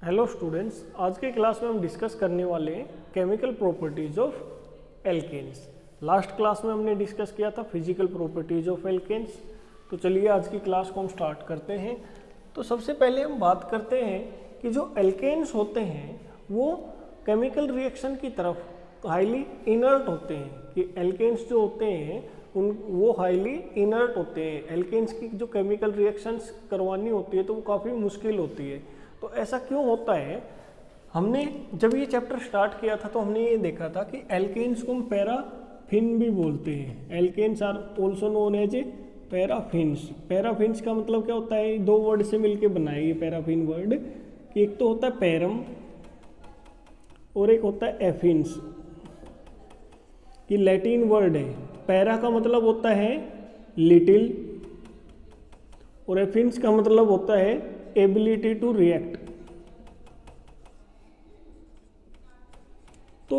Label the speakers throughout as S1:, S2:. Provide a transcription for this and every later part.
S1: Hello students, आज के class में हम डिस्कस करने वाले हैं chemical properties of alkanes. Last class में हमने डिस्कस किया था फिजिकल प्रॉपर्टीज ऑफ एल्केन्स। तो चलिए आज की क्लास को हम स्टार्ट करते हैं। तो सबसे पहले हम बात करते हैं कि जो एल्केन्स होते हैं वो केमिकल रिएक्शन की तरफ हाईली इनर्ट होते हैं। कि एल्केन्स जो होते हैं वो हाईली इनर्ट होते हैं। एल्केन्स की जो केमिकल रिएक्शंस करवानी होती है तो वो काफ़ी मुश्किल होती है। तो ऐसा क्यों होता है? हमने जब ये चैप्टर स्टार्ट किया था तो हमने ये देखा था कि एल्केन्स को हम पैराफिन भी बोलते हैं। Alkanes are also known as a paraffins. Paraffins का मतलब क्या होता है? दो वर्ड से मिलके बना है ये पैराफिन वर्ड। कि एक तो होता है पैरम और एक होता है एफिन्स। कि लैटिन वर्ड है। पैरा का मतलब होता है लिटिल और एफिन्स का मतलब होता है एबिलिटी टू रिएक्ट। तो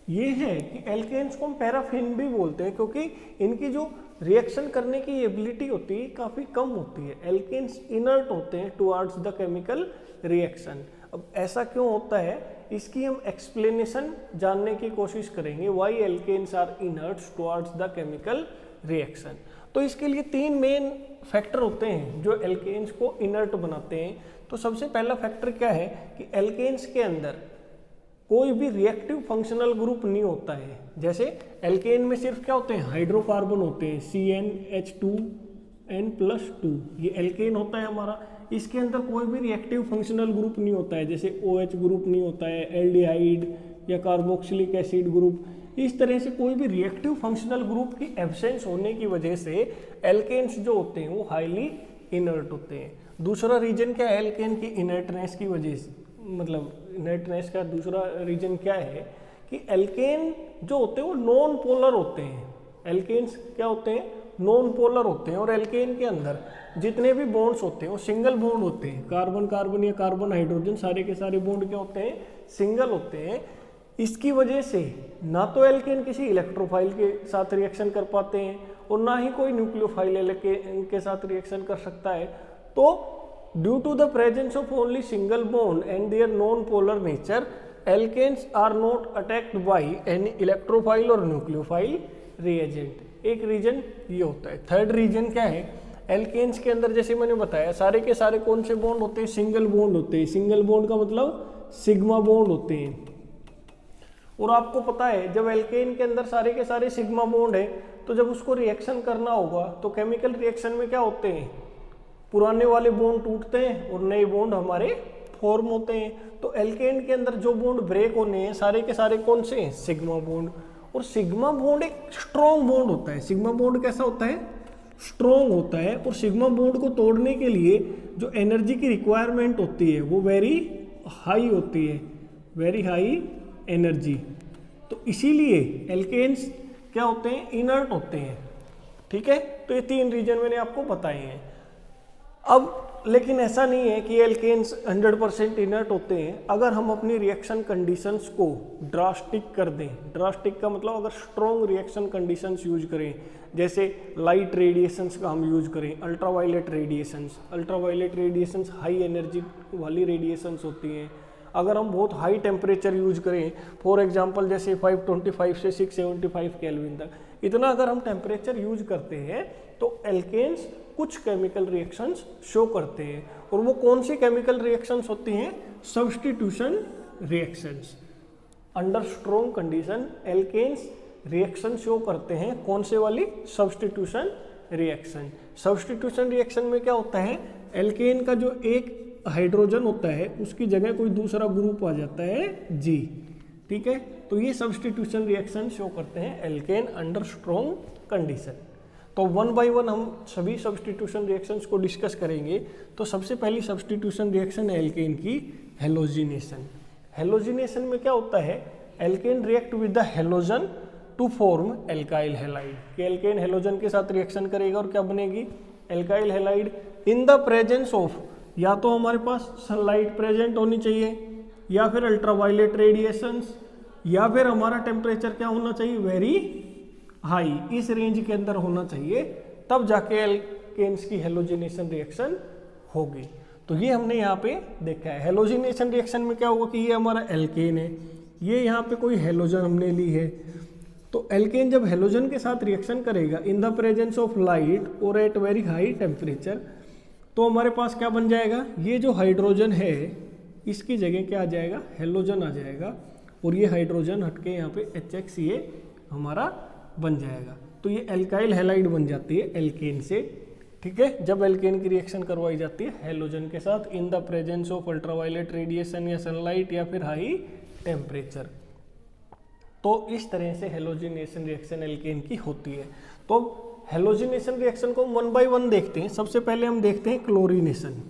S1: ये है कि एल्केन्स को हम पैराफिन भी बोलते हैं क्योंकि इनकी जो रिएक्शन करने की एबिलिटी होती है काफ़ी कम होती है। एल्केन्स इनर्ट होते हैं टुवर्ड्स द केमिकल रिएक्शन। अब ऐसा क्यों होता है इसकी हम एक्सप्लेनेशन जानने की कोशिश करेंगे। Why alkanes are inert towards the chemical reaction. तो इसके लिए तीन मेन फैक्टर होते हैं जो एल्केन्स को इनर्ट बनाते हैं। तो सबसे पहला फैक्टर क्या है कि एल्केन्स के अंदर कोई भी रिएक्टिव फंक्शनल ग्रुप नहीं होता है। जैसे एल्केन में सिर्फ क्या होते हैं? हाइड्रोकार्बन होते हैं CnH2n+2। ये एल्केन होता है हमारा। इसके अंदर कोई भी रिएक्टिव फंक्शनल ग्रुप नहीं होता है। जैसे OH ग्रुप नहीं होता है, एल्डिहाइड या कार्बोक्सिलिक एसिड ग्रुप। इस तरह से कोई भी रिएक्टिव फंक्शनल ग्रुप की एब्सेंस होने की वजह से एल्केन्स जो होते हैं वो हाईली इनर्ट होते हैं। दूसरा रीजन क्या है एल्केन की इनर्टनेस की वजह से? मतलब इनर्टनेस का दूसरा रीजन क्या है कि एल्केन जो होते हैं वो नॉन पोलर होते हैं। एल्केन्स क्या होते हैं? नॉन पोलर होते हैं। और एल्केन के अंदर जितने भी बॉन्ड्स होते हैं वो सिंगल बॉन्ड होते हैं। कार्बन कार्बन या कार्बन हाइड्रोजन सारे के सारे बॉन्ड क्या होते हैं? सिंगल होते हैं। इसकी वजह से ना तो एल्केन किसी इलेक्ट्रोफाइल के साथ रिएक्शन कर पाते हैं और ना ही कोई न्यूक्लियोफाइल एल्केन के साथ रिएक्शन कर सकता है। तो due to the presence of only single bond and their non polar nature, alkanes are not attacked by any electrophile और न्यूक्लियोफाइल रिएजेंट। एक रीजन ये होता है। थर्ड रीजन क्या है? एल्केन्स के अंदर जैसे मैंने बताया सारे के सारे कौन से बॉन्ड होते हैं? सिंगल बॉन्ड होते हैं। सिंगल बॉन्ड का मतलब सिग्मा बॉन्ड होते हैं। और आपको पता है जब एल्केन के अंदर सारे के सारे सिग्मा बॉन्ड है तो जब उसको रिएक्शन करना होगा तो केमिकल रिएक्शन में क्या होते हैं? पुराने वाले बॉन्ड टूटते हैं और नए बॉन्ड हमारे फॉर्म होते हैं। तो एल्केन के अंदर जो बॉन्ड ब्रेक होने हैं सारे के सारे कौन से हैं? Sigma bond. और सिग्मा बॉन्ड एक स्ट्रॉन्ग बॉन्ड होता है। सिग्मा बॉन्ड कैसा होता है? स्ट्रॉन्ग होता है। और सिग्मा बॉन्ड को तोड़ने के लिए जो एनर्जी की रिक्वायरमेंट होती है वो वेरी हाई होती है, वेरी हाई एनर्जी। तो इसीलिए एल्केन्स क्या होते हैं? इनर्ट होते हैं। ठीक है, तो ये तीन रीजन मैंने आपको बताए हैं। अब लेकिन ऐसा नहीं है कि एल्केन्स 100% इनर्ट होते हैं। अगर हम अपनी रिएक्शन कंडीशंस को ड्रास्टिक कर दें, ड्रास्टिक का मतलब अगर स्ट्रॉन्ग रिएक्शन कंडीशंस यूज करें, जैसे लाइट रेडिएशंस का हम यूज करें, ultraviolet radiations. Ultraviolet radiations high energy वाली रेडिएशंस होती हैं। अगर हम बहुत हाई टेम्परेचर यूज करें, फॉर एग्जांपल जैसे 525 से 675 केल्विन तक, इतना अगर हम टेम्परेचर यूज करते हैं तो एल्केन्स कुछ केमिकल रिएक्शंस शो करते हैं। और वो कौन सी केमिकल रिएक्शंस होती हैं? Substitution reactions. Under strong condition alkanes reaction show करते हैं। कौन से वाली? Substitution reaction. सब्स्टिट्यूशन रिएक्शन में क्या होता है? एल्केन का जो एक हाइड्रोजन होता है उसकी जगह कोई दूसरा ग्रुप आ जाता है G। ठीक है, तो ये सब्स्टिट्यूशन रिएक्शन शो करते हैं एल्केन अंडर स्ट्रॉन्ग कंडीशन। तो वन बाय वन हम सभी सब्स्टिट्यूशन रिएक्शंस को डिस्कस करेंगे। तो सबसे पहली सब्स्टिट्यूशन रिएक्शन है एल्केन की हेलोजिनेशन। हेलोजिनेशन में क्या होता है? Alkane react with the halogen to form alkyl halide. कि एल्केन हेलोजन के साथ रिएक्शन करेगा और क्या बनेगी? Alkyl halide. In the presence of, या तो हमारे पास सनलाइट प्रेजेंट होनी चाहिए या फिर अल्ट्रावायलेट रेडिएशंस, या फिर हमारा टेम्परेचर क्या होना चाहिए? वेरी हाई, इस रेंज के अंदर होना चाहिए, तब जाके एल्केन्स की हेलोजिनेशन रिएक्शन होगी। तो ये हमने यहाँ पे देखा है। हेलोजिनेशन रिएक्शन में क्या होगा कि ये हमारा एल्केन है, ये यहाँ पे कोई हेलोजन हमने ली है, तो एल्केन जब हेलोजन के साथ रिएक्शन करेगा इन द प्रेजेंस ऑफ लाइट और एट वेरी हाई टेम्परेचर, तो हमारे पास क्या बन जाएगा, ये जो हाइड्रोजन है इसकी जगह क्या आ जाएगा, हेलोजन आ जाएगा, और ये हाइड्रोजन हटके यहाँ पे HCl हमारा बन जाएगा। तो ये एल्काइल हैलाइड बन जाती है एल्केन से, ठीक है, जब एल्केन की रिएक्शन करवाई जाती है हेलोजन के साथ इन the presence of ultraviolet radiation या सनलाइट या फिर हाई टेम्परेचर। तो इस तरह से हेलोजिनेशन रिएक्शन एल्केन की होती है। तो हेलोजिनेशन रिएक्शन को 1 by 1 देखते हैं। सबसे पहले हम देखते हैं क्लोरीनेशन।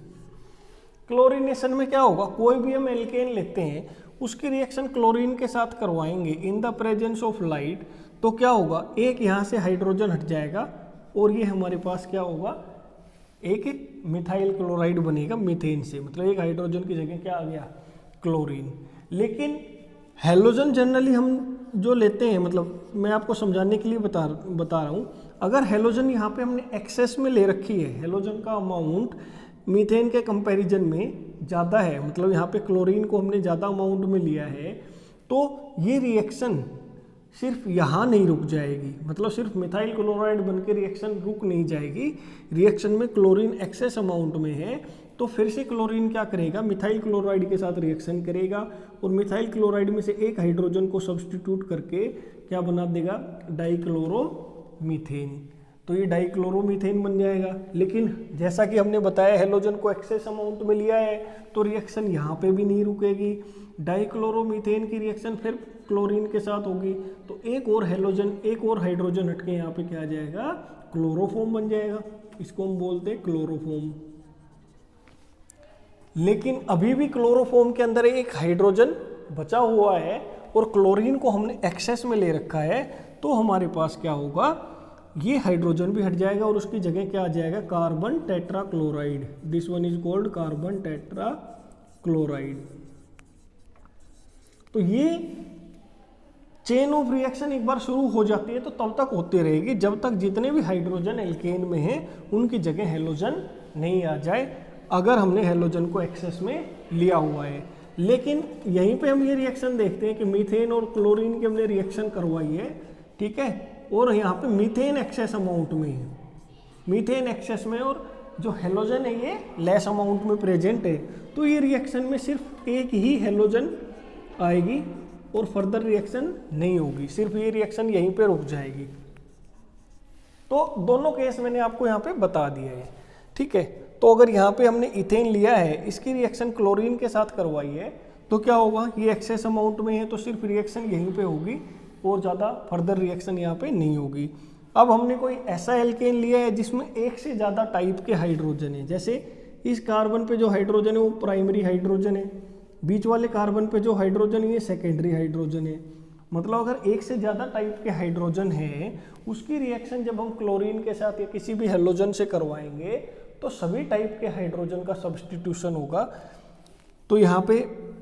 S1: क्लोरीनेशन में क्या होगा, कोई भी हम एल्केन लेते हैं उसकी रिएक्शन क्लोरीन के साथ करवाएंगे इन द प्रेजेंस ऑफ लाइट, तो क्या होगा, एक यहाँ से हाइड्रोजन हट जाएगा और ये हमारे पास क्या होगा, एक मिथाइल क्लोराइड बनेगा मीथेन से, मतलब एक हाइड्रोजन की जगह क्या आ गया, क्लोरीन। लेकिन हेलोजन जनरली हम जो लेते हैं, मतलब मैं आपको समझाने के लिए बता रहा हूँ, अगर हेलोजन यहाँ पे हमने एक्सेस में ले रखी है, हेलोजन का अमाउंट मीथेन के कंपैरिजन में ज़्यादा है, मतलब यहाँ पे क्लोरीन को हमने ज़्यादा अमाउंट में लिया है, तो ये रिएक्शन सिर्फ यहाँ नहीं रुक जाएगी, मतलब सिर्फ मिथाइल क्लोराइड बन के रिएक्शन रुक नहीं जाएगी, रिएक्शन में क्लोरीन एक्सेस अमाउंट में है, तो फिर से क्लोरीन क्या करेगा, मिथाइल क्लोराइड के साथ रिएक्शन करेगा और मिथाइल क्लोराइड में से एक हाइड्रोजन को सब्स्टिट्यूट करके क्या बना देगा, डाइक्लोरोमीथेन। तो ये डाइक्लोरोमीथेन बन जाएगा। लेकिन जैसा कि हमने बताया हेलोजन को एक्सेस अमाउंट में लिया है, तो रिएक्शन यहाँ पे भी नहीं रुकेगी, डाइक्लोरोमीथेन की रिएक्शन फिर क्लोरीन के साथ होगी, तो एक और हेलोजन, एक और हाइड्रोजन हटके यहाँ पे क्या आ जाएगा, क्लोरोफॉर्म बन जाएगा, इसको हम बोलते हैं क्लोरोफॉर्म। लेकिन अभी भी क्लोरोफॉर्म के अंदर एक हाइड्रोजन बचा हुआ है और क्लोरीन को हमने एक्सेस में ले रखा है, तो हमारे पास क्या होगा, ये हाइड्रोजन भी हट जाएगा और उसकी जगह क्या आ जाएगा, carbon tetra chloride. This one is called carbon tetra chloride. तो ये चेन ऑफ रिएक्शन एक बार शुरू हो जाती है तो तब तक होती रहेगी जब तक जितने भी हाइड्रोजन एल्केन में हैं उनकी जगह हेलोजन नहीं आ जाए, अगर हमने हेलोजन को एक्सेस में लिया हुआ है। लेकिन यहीं पे हम ये रिएक्शन देखते हैं कि मीथेन और क्लोरीन की हमने रिएक्शन करवाई है, ठीक है, और यहाँ पे मीथेन एक्सेस अमाउंट में है, मीथेन एक्सेस में, और जो हेलोजन है ये लेस अमाउंट में प्रेजेंट है, तो ये रिएक्शन में सिर्फ एक ही हेलोजन आएगी और फर्दर रिएक्शन नहीं होगी, सिर्फ ये रिएक्शन यहीं पे रुक जाएगी। तो दोनों केस मैंने आपको यहाँ पे बता दिए हैं, ठीक है। तो अगर यहाँ पे हमने इथेन लिया है, इसकी रिएक्शन क्लोरीन के साथ करवाई है, तो क्या होगा, ये एक्सेस अमाउंट में है तो सिर्फ रिएक्शन यहीं पे होगी और ज़्यादा फर्दर रिएक्शन यहाँ पे नहीं होगी। अब हमने कोई ऐसा एल्केन लिया है जिसमें एक से ज़्यादा टाइप के हाइड्रोजन है, जैसे इस कार्बन पे जो हाइड्रोजन है वो प्राइमरी हाइड्रोजन है, बीच वाले कार्बन पे जो हाइड्रोजन है ये सेकेंडरी हाइड्रोजन है। मतलब अगर एक से ज़्यादा टाइप के हाइड्रोजन है, उसकी रिएक्शन जब हम क्लोरीन के साथ या किसी भी हेलोजन से करवाएंगे तो सभी टाइप के हाइड्रोजन का सब्स्टिट्यूशन होगा। तो यहाँ पे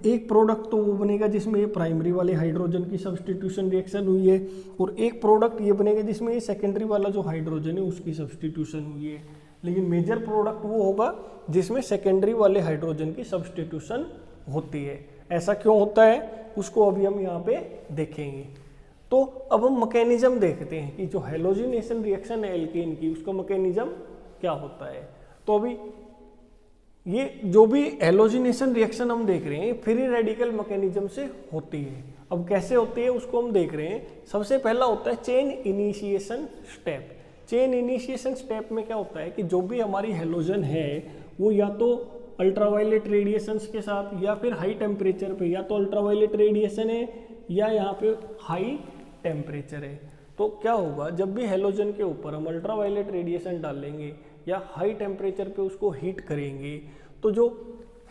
S1: एक प्रोडक्ट तो वो बनेगा जिसमें ये प्राइमरी वाले हाइड्रोजन की सब्स्टिट्यूशन रिएक्शन हुई है, और एक प्रोडक्ट ये बनेगा जिसमें ये सेकेंडरी वाला जो हाइड्रोजन है उसकी सब्स्टिट्यूशन हुई है। लेकिन मेजर प्रोडक्ट वो होगा जिसमें सेकेंडरी वाले हाइड्रोजन की सब्स्टिट्यूशन होती है। ऐसा क्यों होता है उसको अभी हम यहाँ पे देखेंगे। तो अब हम मैकेनिज्म देखते हैं कि जो हेलोजिनेशन रिएक्शन है एल्केन की, उसका मैकेनिज्म क्या होता है। तो अभी ये जो भी हेलोजिनेशन रिएक्शन हम देख रहे हैं फ्री रेडिकल मैकेनिज्म से होती है। अब कैसे होती है उसको हम देख रहे हैं। सबसे पहला होता है chain initiation step. Chain initiation step में क्या होता है कि जो भी हमारी हेलोजन है वो या तो अल्ट्रावायलेट रेडिएशंस के साथ या फिर हाई टेम्परेचर पे, या तो अल्ट्रावायलेट रेडिएशन है या यहाँ पे हाई टेम्परेचर है। तो क्या होगा, जब भी हेलोजन के ऊपर हम अल्ट्रावायलेट रेडिएशन डालेंगे या हाई टेम्परेचर पे उसको हीट करेंगे, तो जो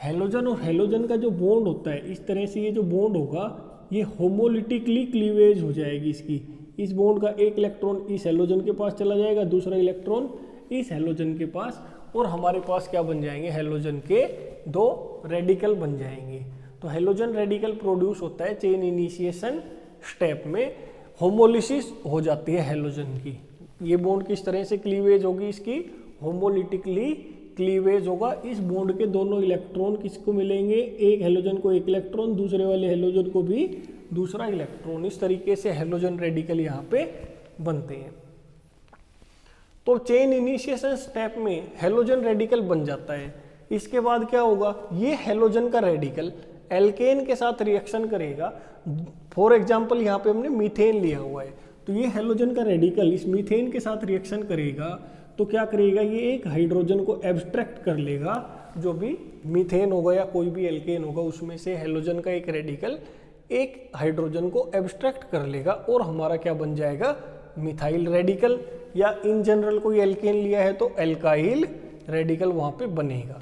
S1: हेलोजन और हेलोजन का जो बॉन्ड होता है, इस तरह से ये जो बॉन्ड होगा ये होमोलिटिकली क्लीवेज हो जाएगी इसकी। इस बॉन्ड का एक इलेक्ट्रॉन इस हेलोजन के पास चला जाएगा, दूसरा इलेक्ट्रॉन इस हेलोजन के पास, और हमारे पास क्या बन जाएंगे, हेलोजन के दो रेडिकल बन जाएंगे। तो हेलोजन रेडिकल प्रोड्यूस होता है चेन इनिशिएशन स्टेप में। होमोलिसिस हो जाती है हेलोजन की। ये बॉन्ड किस तरह से क्लीवेज होगी इसकी, होमोलिटिकली क्लीवेज होगा। इस बॉन्ड के दोनों इलेक्ट्रॉन किसको मिलेंगे, एक हेलोजन को एक इलेक्ट्रॉन, दूसरे वाले हेलोजन को भी दूसरा इलेक्ट्रॉन। इस तरीके से हेलोजन रेडिकल यहाँ पे बनते हैं। तो चेन इनिशिएशन स्टेप में हेलोजन रेडिकल बन जाता है। इसके बाद क्या होगा, ये हेलोजन का रेडिकल एल्केन के साथ रिएक्शन करेगा। फॉर एग्जाम्पल यहाँ पे हमने मीथेन लिया हुआ है, तो ये हेलोजन का रेडिकल इस मीथेन के साथ रिएक्शन करेगा तो क्या करेगा, ये एक हाइड्रोजन को एब्स्ट्रैक्ट कर लेगा। जो भी मीथेन होगा या कोई भी एल्केन होगा उसमें से हेलोजन का एक रेडिकल एक हाइड्रोजन को एब्स्ट्रैक्ट कर लेगा और हमारा क्या बन जाएगा, मिथाइल रेडिकल, या इन जनरल कोई एल्केन लिया है तो एल्काइल रेडिकल वहाँ पे बनेगा।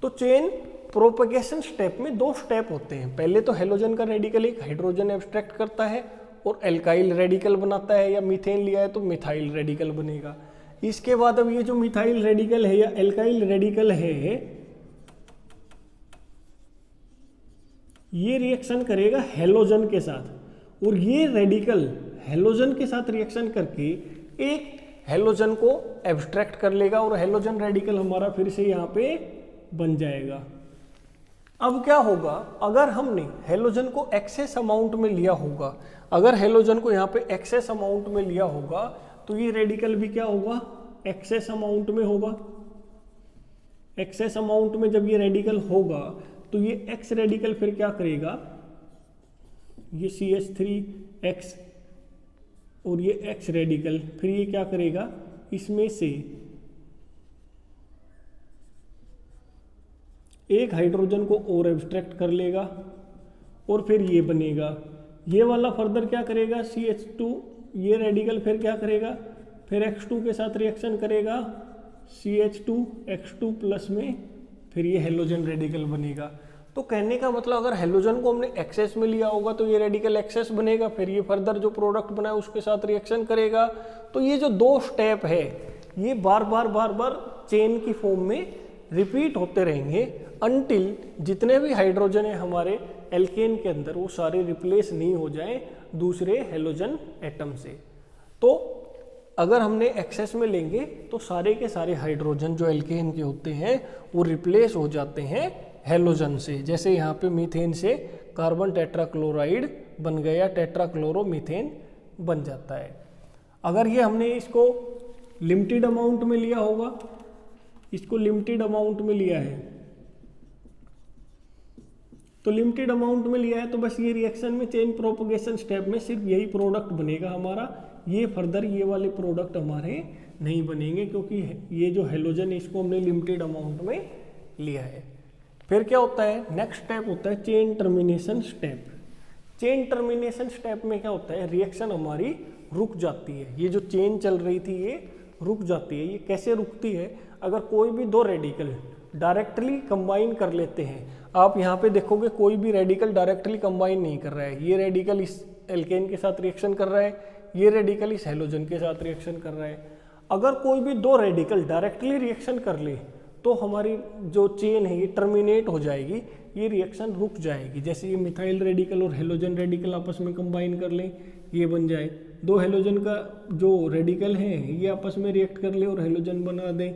S1: तो चेन प्रोपगेशन स्टेप में दो स्टेप होते हैं। पहले तो हेलोजन का रेडिकल एक हाइड्रोजन एब्स्ट्रैक्ट करता है और एल्काइल रेडिकल बनाता है, या मीथेन लिया है तो मिथाइल रेडिकल बनेगा। इसके बाद अब ये जो मिथाइल रेडिकल है या एल्काइल रेडिकल है, ये रिएक्शन करेगा हेलोजन के साथ, और ये रेडिकल हेलोजन के साथ रिएक्शन करके एक हेलोजन को एब्स्ट्रैक्ट कर लेगा और हेलोजन रेडिकल हमारा फिर से यहाँ पे बन जाएगा। अब क्या होगा, अगर हमने हेलोजन को एक्सेस अमाउंट में लिया होगा, अगर हेलोजन को यहाँ पे एक्सेस अमाउंट में लिया होगा तो ये रेडिकल भी क्या होगा, एक्सेस अमाउंट में होगा। एक्सेस अमाउंट में जब ये रेडिकल होगा तो ये एक्स रेडिकल फिर क्या करेगा, ये CH3X और ये एक्स रेडिकल फिर ये क्या करेगा, इसमें से एक हाइड्रोजन को और एब्स्ट्रैक्ट कर लेगा और फिर ये बनेगा। ये वाला फर्दर क्या करेगा, CH2, ये रेडिकल फिर क्या करेगा, फिर X2 के साथ रिएक्शन करेगा, CH2X2 प्लस में फिर ये हेलोजन रेडिकल बनेगा। तो कहने का मतलब अगर हेलोजन को हमने एक्सेस में लिया होगा तो ये रेडिकल एक्सेस बनेगा, फिर ये फर्दर जो प्रोडक्ट बना है उसके साथ रिएक्शन करेगा। तो ये जो दो स्टेप है ये बार बार चेन की फॉर्म में रिपीट होते रहेंगे अनटिल जितने भी हाइड्रोजन है हमारे एल्केन के अंदर वो सारे रिप्लेस नहीं हो जाएं दूसरे हेलोजन एटम से। तो अगर हमने एक्सेस में लेंगे तो सारे के सारे हाइड्रोजन जो एल्केन के होते हैं वो रिप्लेस हो जाते हैं हेलोजन से। जैसे यहाँ पे मीथेन से कार्बन टेट्राक्लोराइड बन गया, टेट्राक्लोरोमीथेन बन जाता है। अगर ये हमने इसको लिमिटेड अमाउंट में लिया होगा, इसको लिमिटेड अमाउंट में लिया है, तो लिमिटेड अमाउंट में लिया है तो बस ये रिएक्शन में चेन प्रोपगेशन स्टेप में सिर्फ यही प्रोडक्ट बनेगा हमारा, ये फर्दर ये वाले प्रोडक्ट हमारे नहीं बनेंगे क्योंकि ये जो हेलोजन है इसको हमने लिमिटेड अमाउंट में लिया है। फिर क्या होता है, नेक्स्ट स्टेप होता है chain termination step. Chain termination step में क्या होता है, रिएक्शन हमारी रुक जाती है। ये जो चेन चल रही थी ये रुक जाती है। ये कैसे रुकती है, अगर कोई भी दो रेडिकल डायरेक्टली कंबाइन कर लेते हैं, आप यहाँ पे देखोगे कोई भी रेडिकल डायरेक्टली कंबाइन नहीं कर रहा है। ये रेडिकल इस एल्केन के साथ रिएक्शन कर रहा है, ये रेडिकल इस हेलोजन के साथ रिएक्शन कर रहा है। अगर कोई भी दो रेडिकल डायरेक्टली रिएक्शन कर ले तो हमारी जो चेन है ये टर्मिनेट हो जाएगी, ये रिएक्शन रुक जाएगी। जैसे ये मिथाइल रेडिकल और हेलोजन रेडिकल आपस में कंबाइन कर लें, ये बन जाए। दो हेलोजन का जो रेडिकल है ये आपस में रिएक्ट कर ले और हेलोजन बना दें,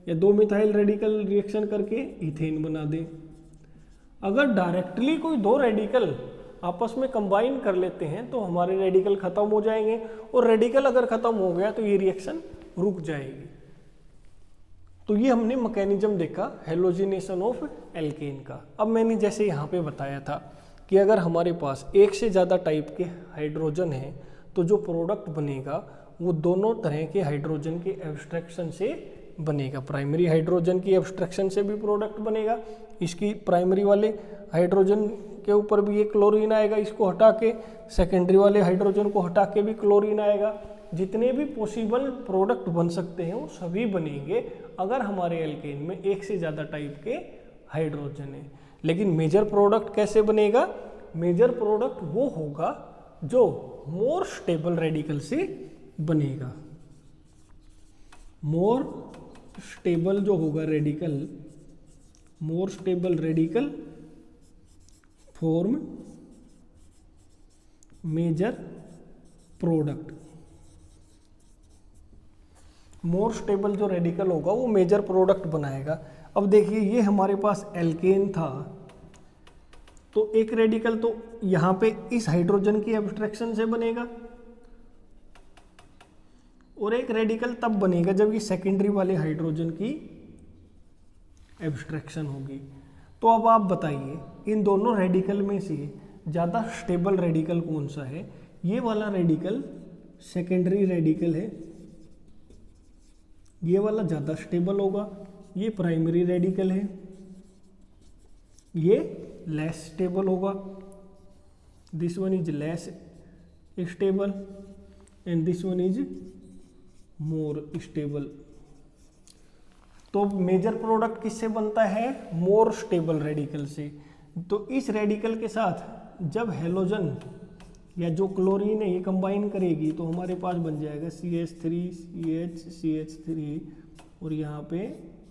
S1: या दो मिथाइल रेडिकल रिएक्शन करके इथेन बना दें। अगर डायरेक्टली कोई दो रेडिकल आपस में कंबाइन कर लेते हैं तो हमारे रेडिकल खत्म हो जाएंगे, और रेडिकल अगर खत्म हो गया तो ये रिएक्शन रुक जाएगी। तो ये हमने मैकेनिज्म देखा हेलोजिनेशन ऑफ एल्केन का। अब मैंने जैसे यहाँ पे बताया था कि अगर हमारे पास एक से ज़्यादा टाइप के हाइड्रोजन हैं तो जो प्रोडक्ट बनेगा वो दोनों तरह के हाइड्रोजन के एब्स्ट्रैक्शन से बनेगा। प्राइमरी हाइड्रोजन की एब्स्ट्रैक्शन से भी प्रोडक्ट बनेगा, इसकी प्राइमरी वाले हाइड्रोजन के ऊपर भी ये क्लोरीन आएगा, इसको हटा के सेकेंडरी वाले हाइड्रोजन को हटा के भी क्लोरीन आएगा। जितने भी पॉसिबल प्रोडक्ट बन सकते हैं वो सभी बनेंगे अगर हमारे एल्केन में एक से ज़्यादा टाइप के हाइड्रोजन है। लेकिन मेजर प्रोडक्ट कैसे बनेगा, मेजर प्रोडक्ट वो होगा जो मोर स्टेबल रेडिकल से बनेगा। मोर स्टेबल जो होगा radical, more stable radical form major product. More stable जो रेडिकल होगा वो मेजर प्रोडक्ट बनाएगा। अब देखिए ये हमारे पास एल्केन था, तो एक रेडिकल तो यहाँ पे इस हाइड्रोजन की एब्स्ट्रैक्शन से बनेगा, और एक रेडिकल तब बनेगा जब ये सेकेंडरी वाले हाइड्रोजन की एब्स्ट्रैक्शन होगी। तो अब आप बताइए इन दोनों रेडिकल में से ज़्यादा स्टेबल रेडिकल कौन सा है? ये वाला रेडिकल सेकेंडरी रेडिकल है, ये वाला ज़्यादा स्टेबल होगा। ये प्राइमरी रेडिकल है, ये लेस स्टेबल होगा। This one is less stable and this one is more stable. तो मेजर प्रोडक्ट किससे बनता है? मोर स्टेबल रेडिकल से। तो इस रेडिकल के साथ जब हेलोजन या जो क्लोरीन है ये कंबाइन करेगी तो हमारे पास बन जाएगा CH3 CH3 और यहाँ पे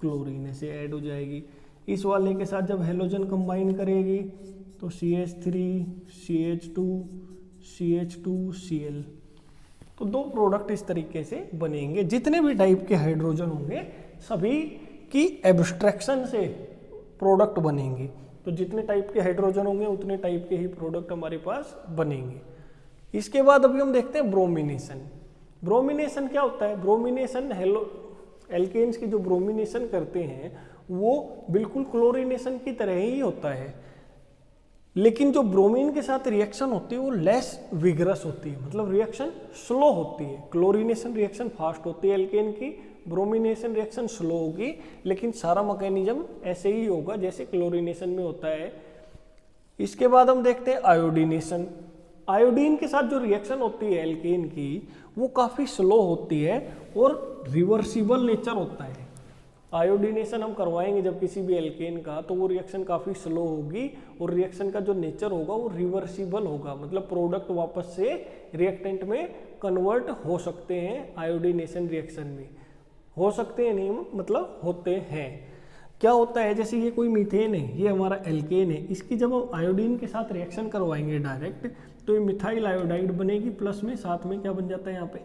S1: क्लोरीन से ऐड हो जाएगी। इस वाले के साथ जब हेलोजन कंबाइन करेगी तो CH3 CH2 CH2 Cl। तो दो प्रोडक्ट इस तरीके से बनेंगे। जितने भी टाइप के हाइड्रोजन होंगे सभी की एब्स्ट्रैक्शन से प्रोडक्ट बनेंगे। तो जितने टाइप के हाइड्रोजन होंगे उतने टाइप के ही प्रोडक्ट हमारे पास बनेंगे। इसके बाद अभी हम देखते हैं ब्रोमिनेशन। ब्रोमिनेशन क्या होता है? ब्रोमिनेशन एल्केन्स की जो ब्रोमिनेशन करते हैं वो बिल्कुल क्लोरीनेशन की तरह ही होता है, लेकिन जो ब्रोमीन के साथ रिएक्शन होती है वो लेस विगरस होती है, मतलब रिएक्शन स्लो होती है। क्लोरीनेशन रिएक्शन फास्ट होती है एल्केन की, ब्रोमिनेशन रिएक्शन स्लो होगी, लेकिन सारा मैकेनिज्म ऐसे ही होगा जैसे क्लोरीनेशन में होता है। इसके बाद हम देखते हैं आयोडीनेशन। आयोडीन के साथ जो रिएक्शन होती है एल्केन की वो काफ़ी स्लो होती है और रिवर्सिबल नेचर होता है। आयोडीनेशन हम करवाएंगे जब किसी भी एल्केन का, तो वो रिएक्शन काफ़ी स्लो होगी और रिएक्शन का जो नेचर होगा वो रिवर्सिबल होगा, मतलब प्रोडक्ट वापस से रिएक्टेंट में कन्वर्ट हो सकते हैं। आयोडीनेशन रिएक्शन में हो सकते हैं, नहीं मतलब होते हैं। क्या होता है, जैसे ये कोई मीथेन है, ये हमारा एल्केन है, इसकी जब हम आयोडीन के साथ रिएक्शन करवाएंगे डायरेक्ट तो ये मिथाइल आयोडाइड बनेगी, प्लस में साथ में क्या बन जाता है यहाँ पे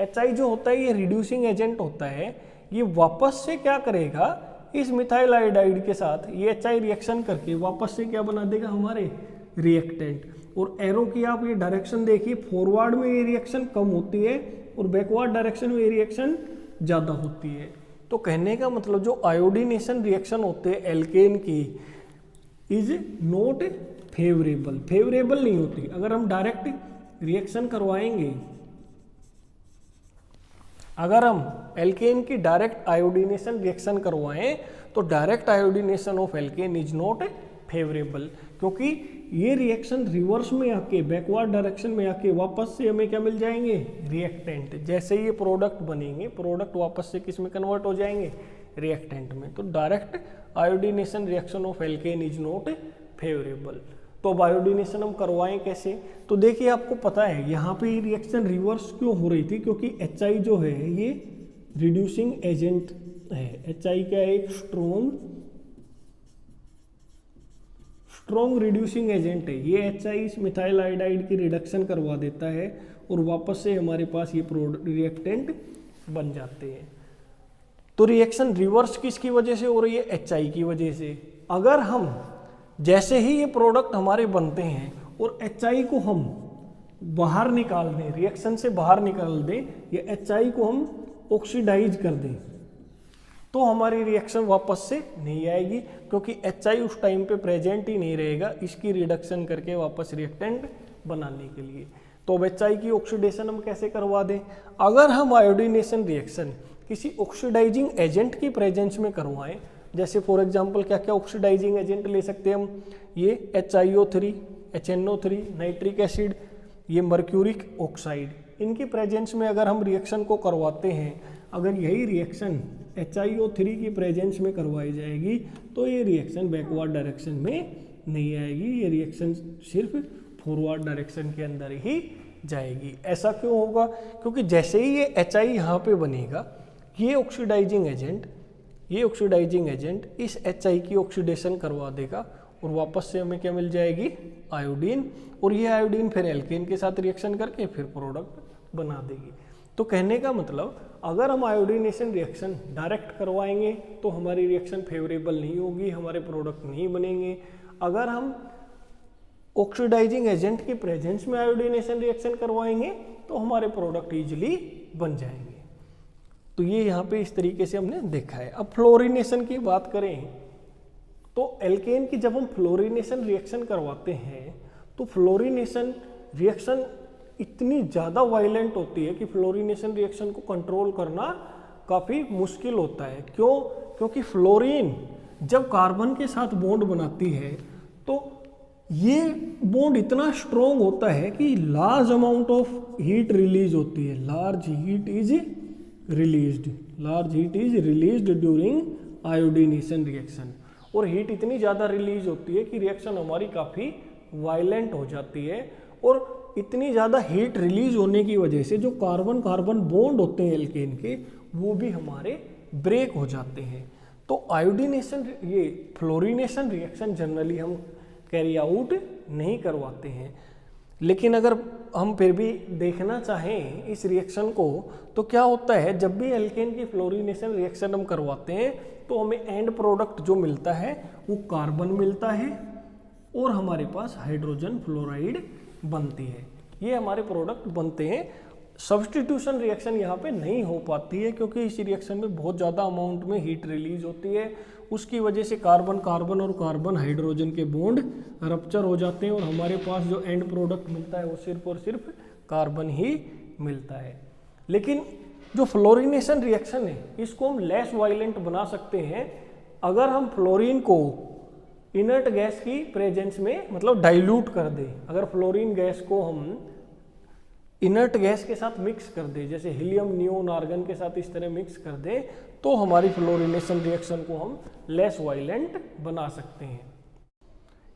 S1: HI जो होता है ये रिड्यूसिंग एजेंट होता है। ये वापस से क्या करेगा, इस मिथाइल आयोडाइड के साथ ये HI रिएक्शन करके वापस से क्या बना देगा, हमारे रिएक्टेंट। और एरो की आप ये डायरेक्शन देखिए, फॉरवर्ड में ये रिएक्शन कम होती है और बैकवर्ड डायरेक्शन में ये रिएक्शन ज़्यादा होती है। तो कहने का मतलब जो आयोडीनेशन रिएक्शन होते हैं एल्केन की इज नॉट फेवरेबल, फेवरेबल नहीं होती। अगर हम डायरेक्ट रिएक्शन करवाएंगे, अगर हम एल्केन की डायरेक्ट आयोडीनेशन रिएक्शन करवाएं तो direct iodination of alkene is not favourable, क्योंकि ये रिएक्शन रिवर्स में आके बैकवर्ड डायरेक्शन में आके वापस से हमें क्या मिल जाएंगे, रिएक्टेंट। जैसे ये प्रोडक्ट बनेंगे, प्रोडक्ट वापस से किस में कन्वर्ट हो जाएंगे, रिएक्टेंट में। तो direct iodination reaction of alkene is not favourable. तो अब आयोडीनेशन हम करवाएं कैसे? तो देखिए आपको पता है यहाँ पे ये रिएक्शन रिवर्स क्यों हो रही थी, क्योंकि HI जो है ये रिड्यूसिंग एजेंट है। HI क्या है, एक स्ट्रॉन्ग रिड्यूसिंग एजेंट है। ये HI इस मिथाइल आयोडाइड की रिडक्शन करवा देता है और वापस से हमारे पास ये रिएक्टेंट बन जाते हैं। तो रिएक्शन रिवर्स किसकी वजह से हो रही है, HI की वजह से। अगर हम जैसे ही ये प्रोडक्ट हमारे बनते हैं और HI को हम बाहर निकाल दें, रिएक्शन से बाहर निकाल दें, या HI को हम ऑक्सीडाइज कर दें, तो हमारी रिएक्शन वापस से नहीं आएगी, क्योंकि HI उस टाइम पे प्रेजेंट ही नहीं रहेगा इसकी रिडक्शन करके वापस रिएक्टेंट बनाने के लिए। तो अब HI की ऑक्सीडेशन हम कैसे करवा दें? अगर हम आयोडीनेशन रिएक्शन किसी ऑक्सीडाइजिंग एजेंट की प्रेजेंस में करवाएं, जैसे फॉर एग्जांपल क्या क्या ऑक्सीडाइजिंग एजेंट ले सकते हैं हम, ये HiO3, HNO3, नाइट्रिक एसिड, ये मर्क्यूरिक ऑक्साइड, इनकी प्रेजेंस में अगर हम रिएक्शन को करवाते हैं, अगर यही रिएक्शन HiO3 की प्रेजेंस में करवाई जाएगी तो ये रिएक्शन बैकवर्ड डायरेक्शन में नहीं आएगी, ये रिएक्शन सिर्फ फॉरवर्ड डायरेक्शन के अंदर ही जाएगी। ऐसा क्यों होगा? क्योंकि जैसे ही ये HI यहाँ पे बनेगा, ये ऑक्सीडाइजिंग एजेंट इस HI की ऑक्सीडेशन करवा देगा और वापस से हमें क्या मिल जाएगी, आयोडीन। और ये आयोडीन फिर एल्केन के साथ रिएक्शन करके फिर प्रोडक्ट बना देगी। तो कहने का मतलब अगर हम आयोडीनेशन रिएक्शन डायरेक्ट करवाएंगे तो हमारी रिएक्शन फेवरेबल नहीं होगी, हमारे प्रोडक्ट नहीं बनेंगे। अगर हम ऑक्सीडाइजिंग एजेंट की प्रेजेंस में आयोडीनेशन रिएक्शन करवाएंगे तो हमारे प्रोडक्ट इजीली बन जाएंगे। तो ये यहाँ पे इस तरीके से हमने देखा है। अब फ्लोरीनेशन की बात करें तो एल्केन की जब हम फ्लोरीनेशन रिएक्शन करवाते हैं तो फ्लोरीनेशन रिएक्शन इतनी ज़्यादा वायलेंट होती है कि फ्लोरीनेशन रिएक्शन को कंट्रोल करना काफ़ी मुश्किल होता है। क्यों? क्योंकि फ्लोरीन जब कार्बन के साथ बॉन्ड बनाती है तो ये बॉन्ड इतना स्ट्रॉन्ग होता है कि large amount of heat release होती है। Large heat is released during iodination reaction. और हीट इतनी ज़्यादा रिलीज होती है कि रिएक्शन हमारी काफ़ी वायलेंट हो जाती है। और इतनी ज़्यादा हीट रिलीज होने की वजह से जो कार्बन कार्बन बॉन्ड होते हैं एल्केन के, वो भी हमारे ब्रेक हो जाते हैं। तो आयोडीनेशन, ये फ्लोरीनेशन रिएक्शन जनरली हम कैरी आउट नहीं करवाते हैं। लेकिन अगर हम फिर भी देखना चाहें इस रिएक्शन को तो क्या होता है, जब भी एल्केन की फ्लोरीनेशन रिएक्शन हम करवाते हैं तो हमें एंड प्रोडक्ट जो मिलता है वो कार्बन मिलता है और हमारे पास हाइड्रोजन फ्लोराइड बनती है। ये हमारे प्रोडक्ट बनते हैं। सब्स्टिट्यूशन रिएक्शन यहाँ पे नहीं हो पाती है क्योंकि इस रिएक्शन में बहुत ज़्यादा अमाउंट में हीट रिलीज होती है। उसकी वजह से कार्बन कार्बन और कार्बन हाइड्रोजन के बॉन्ड रप्चर हो जाते हैं और हमारे पास जो एंड प्रोडक्ट मिलता है वो सिर्फ और सिर्फ कार्बन ही मिलता है। लेकिन जो फ्लोरीनेशन रिएक्शन है इसको हम लेस वायलेंट बना सकते हैं अगर हम फ्लोरीन को इनर्ट गैस की प्रेजेंस में मतलब डाइल्यूट कर दें। अगर फ्लोरीन गैस को हम इनर्ट गैस के साथ मिक्स कर दें, जैसे हीलियम नियोन आर्गन के साथ इस तरह मिक्स कर दें, तो हमारी फ्लोरीनेशन रिएक्शन को हम लेस वायलेंट बना सकते हैं।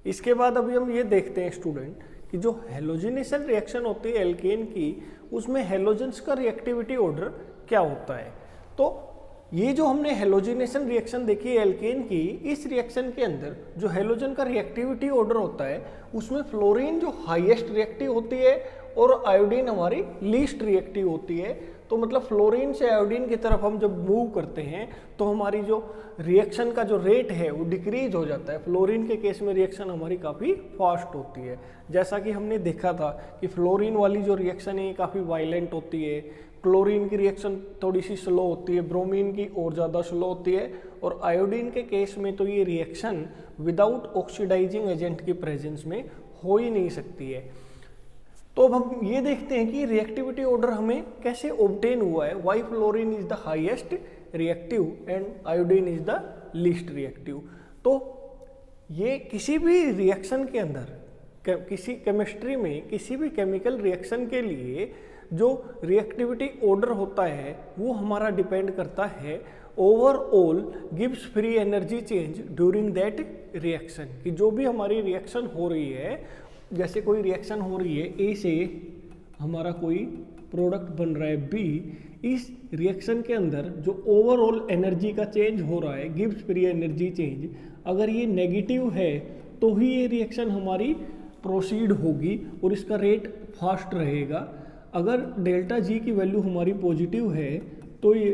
S1: इसके बाद अभी हम ये देखते हैं स्टूडेंट कि जो हेलोजिनेशन रिएक्शन होती है एल्केन की, उसमें हेलोजेंस का रिएक्टिविटी ऑर्डर क्या होता है। तो ये जो हमने हेलोजिनेशन रिएक्शन देखी है एल्केन की, इस रिएक्शन के अंदर जो हेलोजन का रिएक्टिविटी ऑर्डर होता है उसमें फ्लोरीन जो हाईएस्ट रिएक्टिव होती है और आयोडीन हमारी लीस्ट रिएक्टिव होती है। तो मतलब फ्लोरीन से आयोडीन की तरफ हम जब मूव करते हैं तो हमारी जो रिएक्शन का जो रेट है वो डिक्रीज हो जाता है। फ्लोरीन के केस में रिएक्शन हमारी काफ़ी फास्ट होती है। जैसा कि हमने देखा था कि फ्लोरीन वाली जो रिएक्शन है ये काफ़ी वायलेंट होती है, क्लोरीन की रिएक्शन थोड़ी सी स्लो होती है, ब्रोमीन की और ज़्यादा स्लो होती है, और आयोडीन के केस में तो ये रिएक्शन विदाउट ऑक्सीडाइजिंग एजेंट की प्रेजेंस में हो ही नहीं सकती है। तो अब हम ये देखते हैं कि रिएक्टिविटी ऑर्डर हमें कैसे ऑब्टेन हुआ है। Why fluorine is the highest reactive and iodine is the least reactive. तो ये किसी भी रिएक्शन के अंदर, किसी केमिस्ट्री में किसी भी केमिकल रिएक्शन के लिए जो रिएक्टिविटी ऑर्डर होता है वो हमारा डिपेंड करता है overall Gibbs free energy change during that reaction. कि जो भी हमारी रिएक्शन हो रही है, जैसे कोई रिएक्शन हो रही है ए से हमारा कोई प्रोडक्ट बन रहा है बी, इस रिएक्शन के अंदर जो ओवरऑल एनर्जी का चेंज हो रहा है गिव्स फ्री एनर्जी चेंज, अगर ये नेगेटिव है तो ही ये रिएक्शन हमारी प्रोसीड होगी और इसका रेट फास्ट रहेगा। अगर डेल्टा जी की वैल्यू हमारी पॉजिटिव है तो ये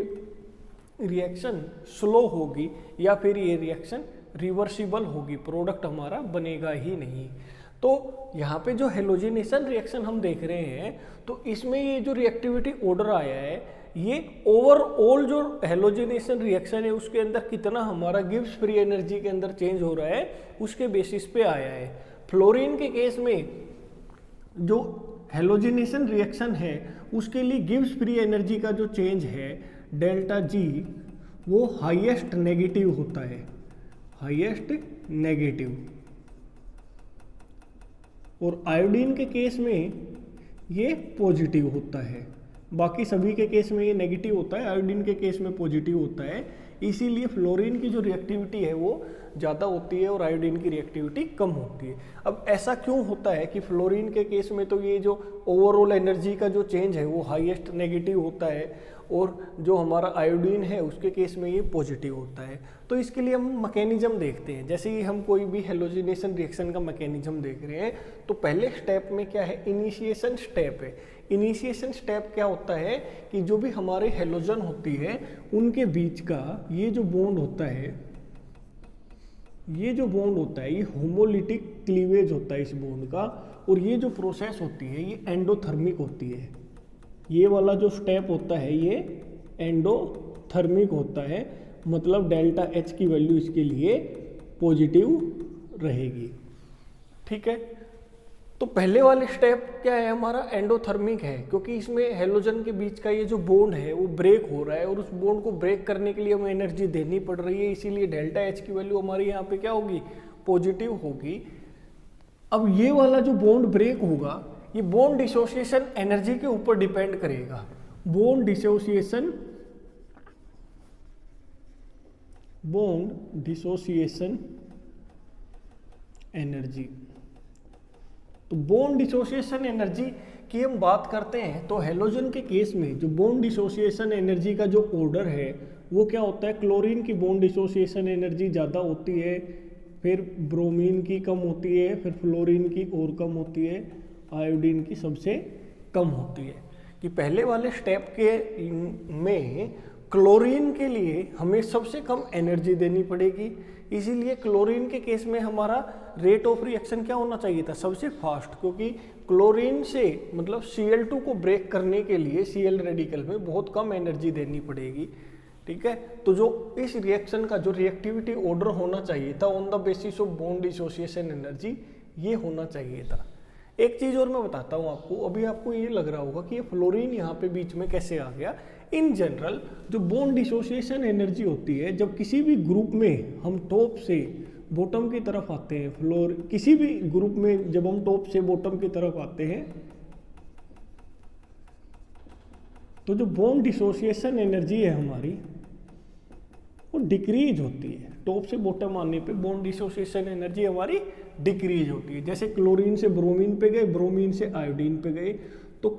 S1: रिएक्शन स्लो होगी या फिर ये रिएक्शन रिवर्सिबल होगी, प्रोडक्ट हमारा बनेगा ही नहीं। तो यहाँ पे जो हेलोजिनेशन रिएक्शन हम देख रहे हैं तो इसमें ये जो रिएक्टिविटी ऑर्डर आया है ये ओवरऑल जो हेलोजिनेशन रिएक्शन है उसके अंदर कितना हमारा गिव्स फ्री एनर्जी के अंदर चेंज हो रहा है उसके बेसिस पे आया है। फ्लोरीन के केस में जो हेलोजिनेशन रिएक्शन है उसके लिए गिव्स फ्री एनर्जी का जो चेंज है डेल्टा जी वो हाईएस्ट नेगेटिव होता है, हाईएस्ट नेगेटिव। और आयोडीन के केस में ये पॉजिटिव होता है, बाकी सभी के केस में ये नेगेटिव होता है, आयोडीन के केस में पॉजिटिव होता है। इसीलिए फ्लोरीन की जो रिएक्टिविटी है वो ज़्यादा होती है और आयोडीन की रिएक्टिविटी कम होती है। अब ऐसा क्यों होता है कि फ्लोरीन के केस में तो ये जो ओवरऑल एनर्जी का जो चेंज है वो हाईएस्ट नेगेटिव होता है और जो हमारा आयोडीन है उसके केस में ये पॉजिटिव होता है। तो इसके लिए हम मैकेनिज्म देखते हैं। जैसे ही हम कोई भी हेलोजिनेशन रिएक्शन का मैकेनिज्म देख रहे हैं तो पहले स्टेप में क्या है, इनिशिएशन स्टेप है। इनिशिएशन स्टेप क्या होता है कि जो भी हमारे हेलोजन होती है उनके बीच का ये जो बॉन्ड होता है, ये होमोलिटिक क्लीवेज होता है इस बॉन्ड का, और ये जो प्रोसेस होती है ये एंडोथर्मिक होती है। ये वाला जो स्टेप होता है ये एंडोथर्मिक होता है, मतलब डेल्टा एच की वैल्यू इसके लिए पॉजिटिव रहेगी। ठीक है, तो पहले वाले स्टेप क्या है हमारा, एंडोथर्मिक है, क्योंकि इसमें हेलोजन के बीच का ये जो बॉन्ड है वो ब्रेक हो रहा है, और उस बॉन्ड को ब्रेक करने के लिए हमें एनर्जी देनी पड़ रही है, इसीलिए डेल्टा एच की वैल्यू हमारी यहाँ पे क्या होगी, पॉजिटिव होगी। अब ये वाला जो बॉन्ड ब्रेक होगा, ये बॉन्ड डिसोसिएशन एनर्जी के ऊपर डिपेंड करेगा। बॉन्ड डिसोसिएशन एनर्जी, तो बॉन्ड डिसोसिएशन एनर्जी की हम बात करते हैं तो हेलोजन के केस में जो बॉन्ड डिसोसिएशन एनर्जी का जो ऑर्डर है वो क्या होता है, क्लोरीन की बॉन्ड डिसोसिएशन एनर्जी ज़्यादा होती है, फिर ब्रोमीन की कम होती है, फिर फ्लोरीन की और कम होती है, आयोडीन की सबसे कम होती है। कि पहले वाले स्टेप के में क्लोरीन के लिए हमें सबसे कम एनर्जी देनी पड़ेगी, इसीलिए क्लोरीन के केस में हमारा रेट ऑफ रिएक्शन क्या होना चाहिए था, सबसे फास्ट, क्योंकि क्लोरीन से मतलब Cl2 को ब्रेक करने के लिए Cl रेडिकल में बहुत कम एनर्जी देनी पड़ेगी। ठीक है, तो जो इस रिएक्शन का जो रिएक्टिविटी ऑर्डर होना चाहिए था on the basis of bond dissociation energy, ये होना चाहिए था। एक चीज़ और मैं बताता हूँ आपको, अभी आपको ये लग रहा होगा कि ये फ्लोरीन यहाँ पे बीच में कैसे आ गया। इन जनरल जो बॉन्ड डिसोसिएशन एनर्जी होती है, जब किसी भी ग्रुप में हम टॉप से बॉटम की तरफ आते हैं, किसी भी ग्रुप में जब हम टॉप से बॉटम की तरफ आते हैं, तो जो बॉन्ड डिसोसिएशन एनर्जी है हमारी वो डिक्रीज होती है। टॉप से बॉटम आने पे बॉन्ड डिसोसिएशन एनर्जी हमारी डिक्रीज होती है। जैसे क्लोरीन से ब्रोमीन पे गए, ब्रोमीन से आयोडीन पे गए, तो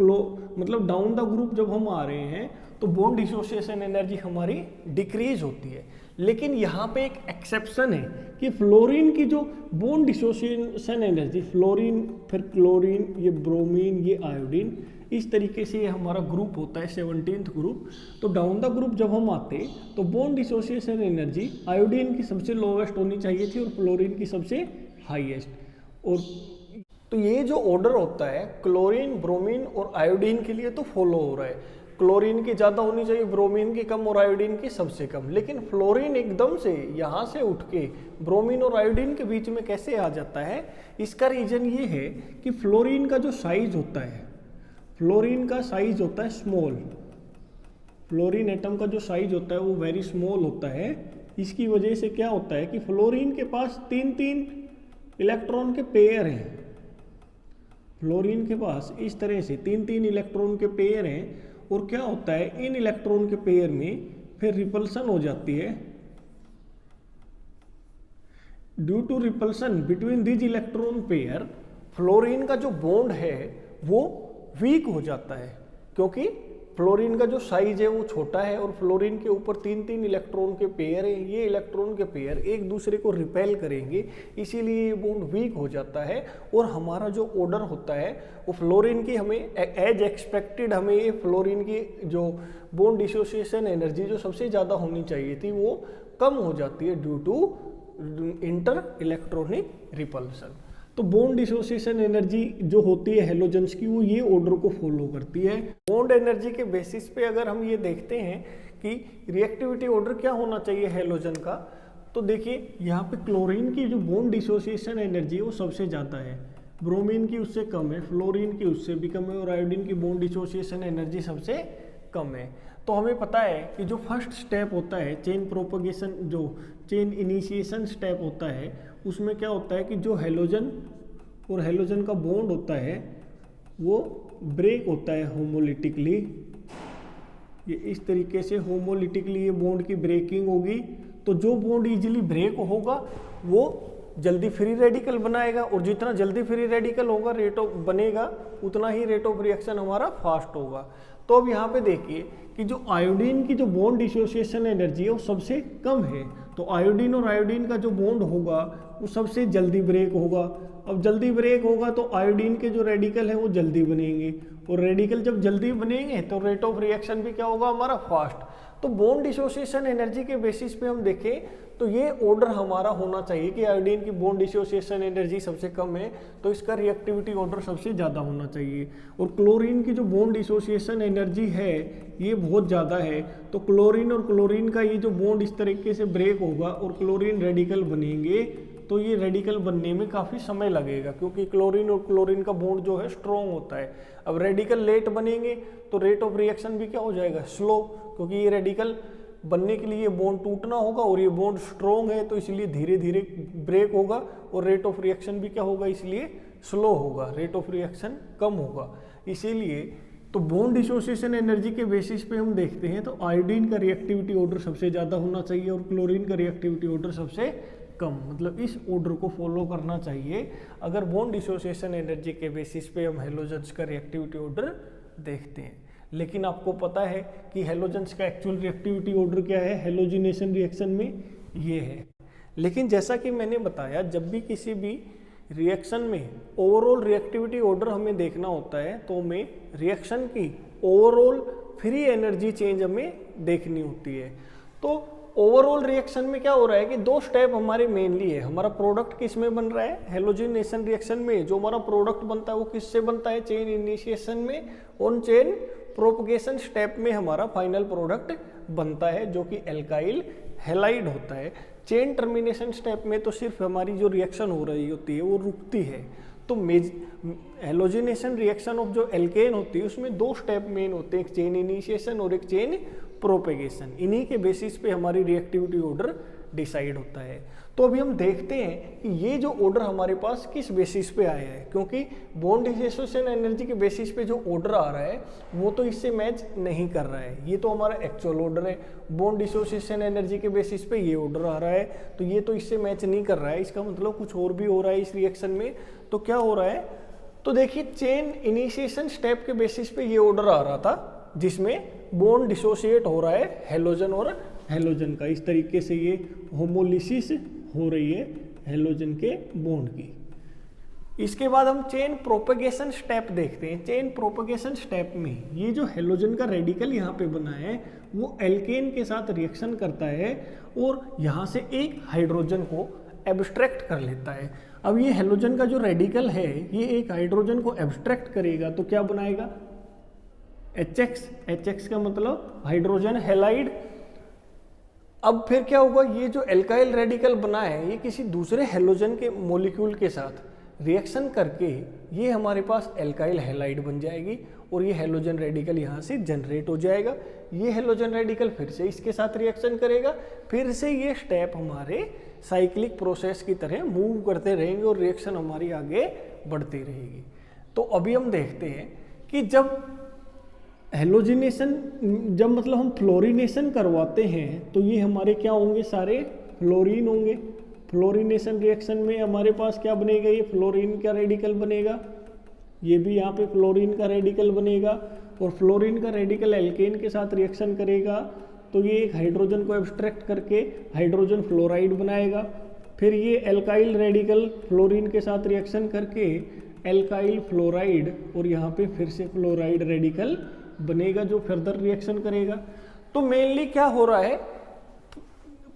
S1: मतलब डाउन द ग्रुप जब हम आ रहे हैं तो बॉन्ड डिसोसिएशन एनर्जी हमारी डिक्रीज होती है। लेकिन यहाँ पे एक एक्सेप्शन है कि फ्लोरीन की जो बॉन्ड डिसोसिएशन एनर्जी, फ्लोरीन फिर क्लोरीन, ये ब्रोमीन, ये आयोडीन, इस तरीके से ये हमारा ग्रुप होता है 17th ग्रुप। तो डाउन द ग्रुप जब हम आते तो बॉन्ड डिसोसिएशन एनर्जी आयोडीन की सबसे लोवेस्ट होनी चाहिए थी और फ्लोरीन की सबसे हाईएस्ट। और तो ये जो ऑर्डर होता है क्लोरीन, ब्रोमीन और आयोडीन के लिए तो फॉलो हो रहा है। क्लोरीन की ज़्यादा होनी चाहिए, ब्रोमीन की कम और आयोडीन की सबसे कम। लेकिन फ्लोरीन एकदम से यहाँ से उठ के ब्रोमीन और आयोडीन के बीच में कैसे आ जाता है, इसका रीज़न ये है कि फ्लोरीन का जो साइज होता है, फ्लोरीन का साइज होता है स्मॉल। फ्लोरीन एटम का जो साइज होता है वो वेरी स्मॉल होता है। इसकी वजह से क्या होता है कि फ्लोरीन के पास 3-3 इलेक्ट्रॉन के पेयर हैं। फ्लोरीन के पास इस तरह से 3-3 इलेक्ट्रॉन के पेयर हैं, और क्या होता है इन इलेक्ट्रॉन के पेयर में फिर रिपल्सन हो जाती है। Due to repulsion between this electron pair, fluorine का जो बॉन्ड है वो वीक हो जाता है, क्योंकि फ्लोरीन का जो साइज है वो छोटा है और फ्लोरीन के ऊपर 3-3 इलेक्ट्रॉन के पेयर हैं। ये इलेक्ट्रॉन के पेयर एक दूसरे को रिपेल करेंगे, इसीलिए ये बॉन्ड वीक हो जाता है। और हमारा जो ऑर्डर होता है वो फ्लोरीन की, हमें एज एक्सपेक्टेड हमें ये फ्लोरीन की जो बॉन्ड डिसोसिएशन एनर्जी जो सबसे ज़्यादा होनी चाहिए थी वो कम हो जाती है due to inter electronic repulsion. तो बॉन्ड डिसोसिएशन एनर्जी जो होती है हेलोजन्स की वो ये ऑर्डर को फॉलो करती है। बॉन्ड एनर्जी के बेसिस पे अगर हम ये देखते हैं कि रिएक्टिविटी ऑर्डर क्या होना चाहिए हेलोजन का, तो देखिए यहाँ पे क्लोरीन की जो बॉन्ड डिसोसिएशन एनर्जी है वो सबसे ज़्यादा है, ब्रोमीन की उससे कम है, फ्लोरीन की उससे भी कम है, और आयोडीन की बॉन्ड डिसोसिएशन एनर्जी सबसे कम है। तो हमें पता है कि जो फर्स्ट स्टेप होता है चेन प्रोपगेशन, जो चेन इनिशिएशन स्टेप होता है, उसमें क्या होता है कि जो हेलोजन और हेलोजन का बॉन्ड होता है वो ब्रेक होता है होमोलिटिकली। ये इस तरीके से होमोलिटिकली ये बॉन्ड की ब्रेकिंग होगी, तो जो बॉन्ड इजीली ब्रेक होगा वो जल्दी फ्री रेडिकल बनाएगा, और जितना जल्दी फ्री रेडिकल होगा रेट ऑफ बनेगा उतना ही रेट ऑफ रिएक्शन हमारा फास्ट होगा। तो अब यहाँ पे देखिए कि जो आयोडीन की जो बॉन्ड डिसोसिएशन एनर्जी है वो सबसे कम है, तो आयोडीन और आयोडीन का जो बॉन्ड होगा वो सबसे जल्दी ब्रेक होगा। अब जल्दी ब्रेक होगा तो आयोडीन के जो रेडिकल है वो जल्दी बनेंगे, और रेडिकल जब जल्दी बनेंगे तो रेट ऑफ रिएक्शन भी क्या होगा हमारा, फास्ट। तो बॉन्ड डिसोसिएशन एनर्जी के बेसिस पे हम देखें तो ये ऑर्डर हमारा होना चाहिए कि आयोडीन की बॉन्ड डिसोसिएशन एनर्जी सबसे कम है तो इसका रिएक्टिविटी ऑर्डर सबसे ज़्यादा होना चाहिए। और क्लोरीन की जो बॉन्ड डिसोसिएशन एनर्जी है ये बहुत ज़्यादा है, तो क्लोरीन और क्लोरीन का ये जो बॉन्ड इस तरीके से ब्रेक होगा और क्लोरीन रेडिकल बनेंगे, तो ये रेडिकल बनने में काफ़ी समय लगेगा क्योंकि क्लोरीन और क्लोरीन का बॉन्ड जो है स्ट्रॉन्ग होता है। अब रेडिकल लेट बनेंगे तो रेट ऑफ रिएक्शन भी क्या हो जाएगा, स्लो, क्योंकि ये रेडिकल बनने के लिए बॉन्ड टूटना होगा और ये बॉन्ड स्ट्रॉन्ग है तो इसलिए धीरे धीरे ब्रेक होगा और रेट ऑफ रिएक्शन भी क्या होगा, इसलिए स्लो होगा, रेट ऑफ रिएक्शन कम होगा। इसीलिए तो बॉन्ड डिसोसिएशन एनर्जी के बेसिस पे हम देखते हैं तो आयोडीन का रिएक्टिविटी ऑर्डर सबसे ज़्यादा होना चाहिए और क्लोरीन का रिएक्टिविटी ऑर्डर सबसे कम, मतलब इस ऑर्डर को फॉलो करना चाहिए अगर बॉन्ड डिसोसिएशन एनर्जी के बेसिस पे हम हेलोजेंस का रिएक्टिविटी ऑर्डर देखते हैं। लेकिन आपको पता है कि हेलोजेंस का एक्चुअल रिएक्टिविटी ऑर्डर क्या है, हेलोजिनेशन रिएक्शन में ये है। लेकिन जैसा कि मैंने बताया, जब भी किसी भी रिएक्शन में ओवरऑल रिएक्टिविटी ऑर्डर हमें देखना होता है तो हमें रिएक्शन की ओवरऑल फ्री एनर्जी चेंज हमें देखनी होती है। तो ओवरऑल रिएक्शन में क्या हो रहा है कि दो स्टेप हमारे मेनली है। हमारा प्रोडक्ट किस में बन रहा है, हेलोजिनेशन रिएक्शन में जो हमारा प्रोडक्ट बनता है वो किससे बनता है, चेन इनिशिएशन में, ऑन चेन प्रोपगेशन स्टेप में हमारा फाइनल प्रोडक्ट बनता है जो कि एल्काइल हैलाइड होता है। चेन टर्मिनेशन स्टेप में तो सिर्फ हमारी जो रिएक्शन हो रही होती है वो रुकती है। तो हेलोजिनेशन रिएक्शन ऑफ जो एल्केन होती है उसमें दो स्टेप मेन होते हैं, एक चेन इनिशिएशन और एक चेन प्रोपेगेशन। इन्हीं के बेसिस पे हमारी रिएक्टिविटी ऑर्डर डिसाइड होता है। तो अभी हम देखते हैं कि ये जो ऑर्डर हमारे पास किस बेसिस पे आया है, क्योंकि बॉन्ड डिसोसिएशन एनर्जी के बेसिस पे जो ऑर्डर आ रहा है वो तो इससे मैच नहीं कर रहा है। ये तो हमारा एक्चुअल ऑर्डर है, बॉन्ड डिसोसिएशन एनर्जी के बेसिस पे ये ऑर्डर आ रहा है तो ये तो इससे मैच नहीं कर रहा है, इसका मतलब कुछ और भी हो रहा है इस रिएक्शन में। तो क्या हो रहा है, तो देखिए चेन इनिशिएशन स्टेप के बेसिस पे ये ऑर्डर आ रहा था जिसमें बॉन्ड डिसोसिएट हो रहा है हेलोजन और हेलोजन का। इस तरीके से ये होमोलिसिस हो रही है हेलोजन के बॉन्ड की। इसके बाद हम चेन प्रोपगेशन स्टेप देखते हैं। चेन प्रोपगेशन स्टेप में ये जो हेलोजन का रेडिकल यहाँ पे बना है वो एल्केन के साथ रिएक्शन करता है और यहाँ से एक हाइड्रोजन को एब्स्ट्रैक्ट कर लेता है। अब ये हेलोजन का जो रेडिकल है ये एक हाइड्रोजन को एब्स्ट्रैक्ट करेगा तो क्या बनाएगा, HX। HX का मतलब हाइड्रोजन हैलाइड। अब फिर क्या होगा, ये जो एल्काइल रेडिकल बना है ये किसी दूसरे हेलोजन के मॉलिक्यूल के साथ रिएक्शन करके ये हमारे पास एल्काइल हैलाइड बन जाएगी और ये हेलोजन रेडिकल यहाँ से जनरेट हो जाएगा। ये हेलोजन रेडिकल फिर से इसके साथ रिएक्शन करेगा, फिर से ये स्टेप हमारे साइक्लिक प्रोसेस की तरह मूव करते रहेंगे और रिएक्शन हमारी आगे बढ़ती रहेगी। तो अभी हम देखते हैं कि जब हेलोजिनेशन, जब मतलब हम फ्लोरिनेशन करवाते हैं तो ये हमारे क्या होंगे, सारे फ्लोरीन होंगे। फ्लोरिनेशन रिएक्शन में हमारे पास क्या बनेगा, ये फ्लोरीन का रेडिकल बनेगा, ये भी यहाँ पे फ्लोरीन का रेडिकल बनेगा और फ्लोरीन का रेडिकल एल्केन के साथ रिएक्शन करेगा तो ये एक हाइड्रोजन को एब्स्ट्रैक्ट करके हाइड्रोजन फ्लोराइड बनाएगा। फिर ये एल्काइल रेडिकल फ्लोरीन के साथ रिएक्शन करके एल्काइल फ्लोराइड और यहाँ पे फिर से फ्लोराइड रेडिकल बनेगा जो फर्दर रिएक्शन करेगा। तो मेनली क्या हो रहा है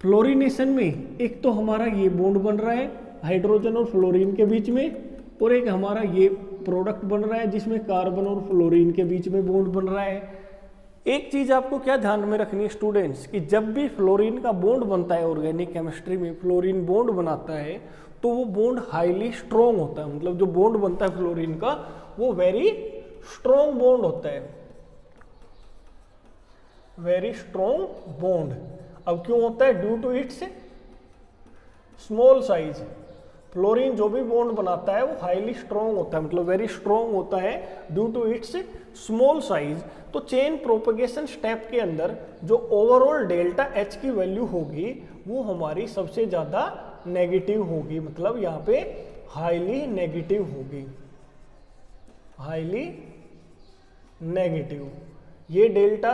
S1: फ्लोरिनेशन में, एक तो हमारा ये बॉन्ड बन रहा है हाइड्रोजन और फ्लोरीन के बीच में और एक हमारा ये प्रोडक्ट बन रहा है जिसमें कार्बन और फ्लोरीन के बीच में बॉन्ड बन रहा है। एक चीज आपको क्या ध्यान में रखनी है स्टूडेंट्स, कि जब भी फ्लोरीन का बॉन्ड बनता है ऑर्गेनिक केमिस्ट्री में, फ्लोरीन बॉन्ड बनाता है तो वो बॉन्ड हाईली स्ट्रॉन्ग होता है। मतलब जो बॉन्ड बनता है फ्लोरीन का वो वेरी स्ट्रॉन्ग बॉन्ड होता है, वेरी स्ट्रॉन्ग बॉन्ड। अब क्यों होता है, due to its small size. Fluorine जो भी बॉन्ड बनाता है वो हाईली स्ट्रॉन्ग होता है, मतलब वेरी स्ट्रॉन्ग होता है due to its small size. तो चेन प्रोपगेशन स्टेप के अंदर जो ओवरऑल डेल्टा H की वैल्यू होगी वो हमारी सबसे ज़्यादा नेगेटिव होगी, मतलब यहाँ पे हाईली नेगेटिव होगी, हाईली नेगेटिव। ये डेल्टा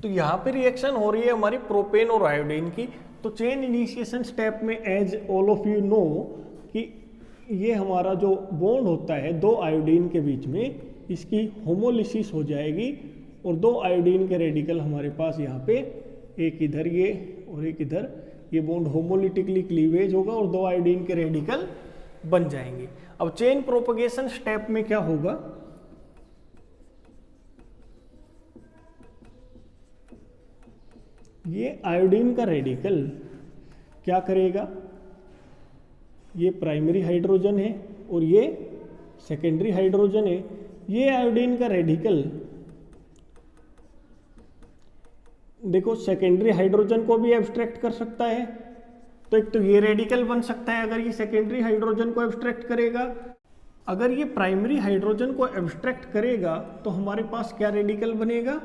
S1: तो यहाँ पे रिएक्शन हो रही है हमारी प्रोपेन और आयोडीन की। तो चेन इनिशिएशन स्टेप में as all of you know कि ये हमारा जो बॉन्ड होता है दो आयोडीन के बीच में, इसकी होमोलिसिस हो जाएगी और दो आयोडीन के रेडिकल हमारे पास यहाँ पे, एक इधर ये और एक इधर, ये बॉन्ड होमोलिटिकली क्लीवेज होगा और दो आयोडीन के रेडिकल बन जाएंगे। अब चेन प्रोपगेशन स्टेप में क्या होगा, ये आयोडीन का रेडिकल क्या करेगा, ये प्राइमरी हाइड्रोजन है और ये सेकेंडरी हाइड्रोजन है, ये आयोडीन का रेडिकल देखो सेकेंडरी हाइड्रोजन को भी एब्स्ट्रैक्ट कर सकता है। तो एक तो ये रेडिकल बन सकता है अगर ये सेकेंडरी हाइड्रोजन को एब्स्ट्रैक्ट करेगा। अगर ये प्राइमरी हाइड्रोजन को एब्स्ट्रैक्ट करेगा तो हमारे पास क्या रेडिकल बनेगा,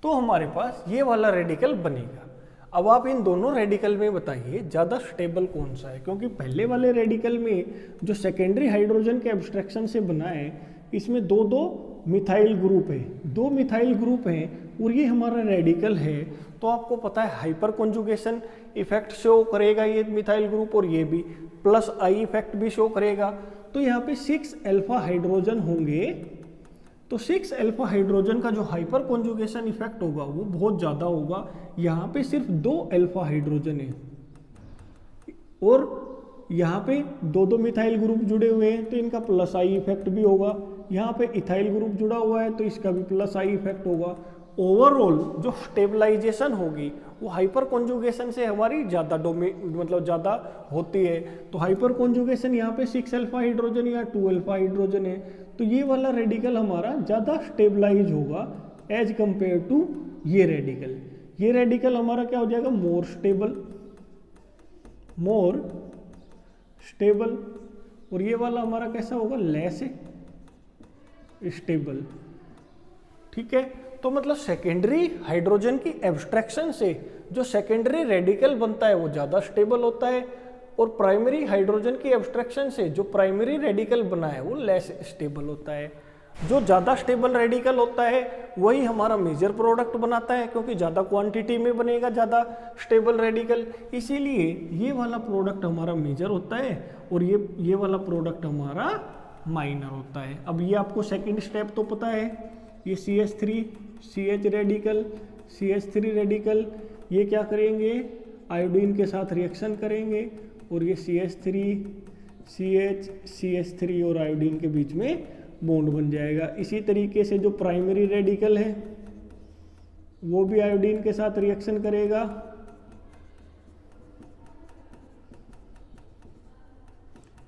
S1: तो हमारे पास ये वाला रेडिकल बनेगा। अब आप इन दोनों रेडिकल में बताइए ज़्यादा स्टेबल कौन सा है, क्योंकि पहले वाले रेडिकल में जो सेकेंडरी हाइड्रोजन के एब्स्ट्रैक्शन से बना है इसमें दो दो मिथाइल ग्रुप है, दो मिथाइल ग्रुप हैं और ये हमारा रेडिकल है। तो आपको पता है हाइपर कॉन्जुगेशन इफेक्ट शो करेगा ये मिथाइल ग्रुप और ये भी प्लस आई इफेक्ट भी शो करेगा। तो यहाँ पे 6 अल्फा हाइड्रोजन होंगे। तो 6 अल्फा हाइड्रोजन का जो हाइपर कॉन्जुगेशन इफेक्ट होगा वो बहुत ज़्यादा होगा। यहाँ पे सिर्फ 2 अल्फा हाइड्रोजन है और यहाँ पे दो दो मिथाइल ग्रुप जुड़े हुए हैं तो इनका प्लस आई इफेक्ट भी होगा। यहाँ पे इथाइल ग्रुप जुड़ा हुआ है तो इसका भी प्लस आई इफेक्ट होगा। ओवरऑल जो स्टेबलाइजेशन होगी वो हाइपर कॉन्जुगेशन से हमारी ज़्यादा मतलब ज़्यादा होती है। तो हाइपर कॉन्जुगेशन यहाँ पे 6 अल्फा हाइड्रोजन या 2 अल्फा हाइड्रोजन है तो ये वाला रेडिकल हमारा ज़्यादा स्टेबलाइज होगा एज कंपेयर टू ये रेडिकल। ये रेडिकल हमारा क्या हो जाएगा, मोर स्टेबल और ये वाला हमारा कैसा होगा, लेस स्टेबल। ठीक है, तो मतलब सेकेंडरी हाइड्रोजन की एब्स्ट्रैक्शन से जो सेकेंडरी रेडिकल बनता है वो ज़्यादा स्टेबल होता है और प्राइमरी हाइड्रोजन की एब्स्ट्रैक्शन से जो प्राइमरी रेडिकल बना है वो लेस स्टेबल होता है। जो ज़्यादा स्टेबल रेडिकल होता है वही हमारा मेजर प्रोडक्ट बनाता है, क्योंकि ज़्यादा क्वांटिटी में बनेगा ज़्यादा स्टेबल रेडिकल, इसीलिए ये वाला प्रोडक्ट हमारा मेजर होता है और ये वाला प्रोडक्ट हमारा माइनर होता है। अब ये आपको सेकंड स्टेप तो पता है, ये CH3 CH radical CH3 radical ये क्या करेंगे, आयोडीन के साथ रिएक्शन करेंगे और ये CH3 CH CH3 और आयोडीन के बीच में बॉन्ड बन जाएगा। इसी तरीके से जो प्राइमरी रेडिकल है वो भी आयोडीन के साथ रिएक्शन करेगा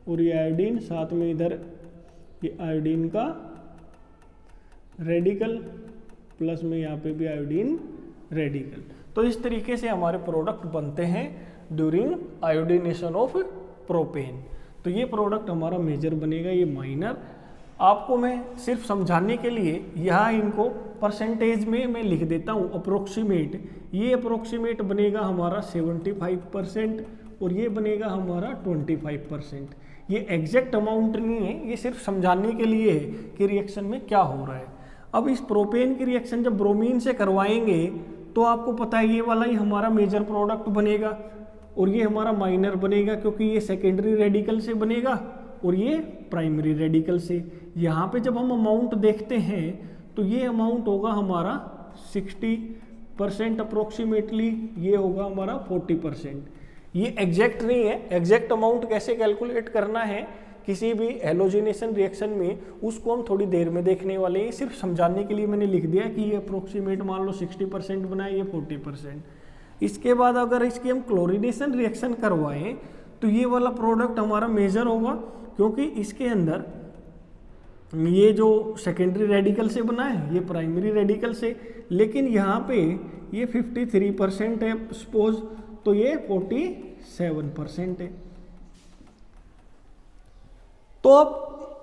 S1: और ये आयोडीन साथ में इधर ये आयोडीन का रेडिकल प्लस में यहाँ पे भी आयोडीन रेडिकल। तो इस तरीके से हमारे प्रोडक्ट बनते हैं ड्यूरिंग आयोडीनेशन ऑफ प्रोपेन। तो ये प्रोडक्ट हमारा मेजर बनेगा, ये माइनर। आपको मैं सिर्फ समझाने के लिए यहाँ इनको परसेंटेज में मैं लिख देता हूँ अप्रोक्सीमेट। ये अप्रोक्सीमेट बनेगा हमारा 75% और ये बनेगा हमारा 25%। ये एग्जैक्ट अमाउंट नहीं है, ये सिर्फ समझाने के लिए है कि रिएक्शन में क्या हो रहा है। अब इस प्रोपेन की रिएक्शन जब ब्रोमीन से करवाएंगे तो आपको पता है ये वाला ही हमारा मेजर प्रोडक्ट बनेगा और ये हमारा माइनर बनेगा, क्योंकि ये सेकेंडरी रेडिकल से बनेगा और ये प्राइमरी रेडिकल से। यहाँ पे जब हम अमाउंट देखते हैं तो ये अमाउंट होगा हमारा 60% अप्रोक्सीमेटली, ये होगा हमारा 40%। ये एग्जैक्ट नहीं है, एग्जैक्ट अमाउंट कैसे कैलकुलेट करना है किसी भी हेलोजिनेशन रिएक्शन में उसको हम थोड़ी देर में देखने वाले हैं। सिर्फ समझाने के लिए मैंने लिख दिया कि ये अप्रोक्सीमेट मान लो 60% बना है, ये 40%। इसके बाद अगर इसकी हम क्लोरीनेशन रिएक्शन करवाएं तो ये वाला प्रोडक्ट हमारा मेजर होगा, क्योंकि इसके अंदर ये जो सेकेंडरी रेडिकल से बना है ये प्राइमरी रेडिकल से, लेकिन यहाँ पे ये 53% है सपोज, तो ये 47% है। तो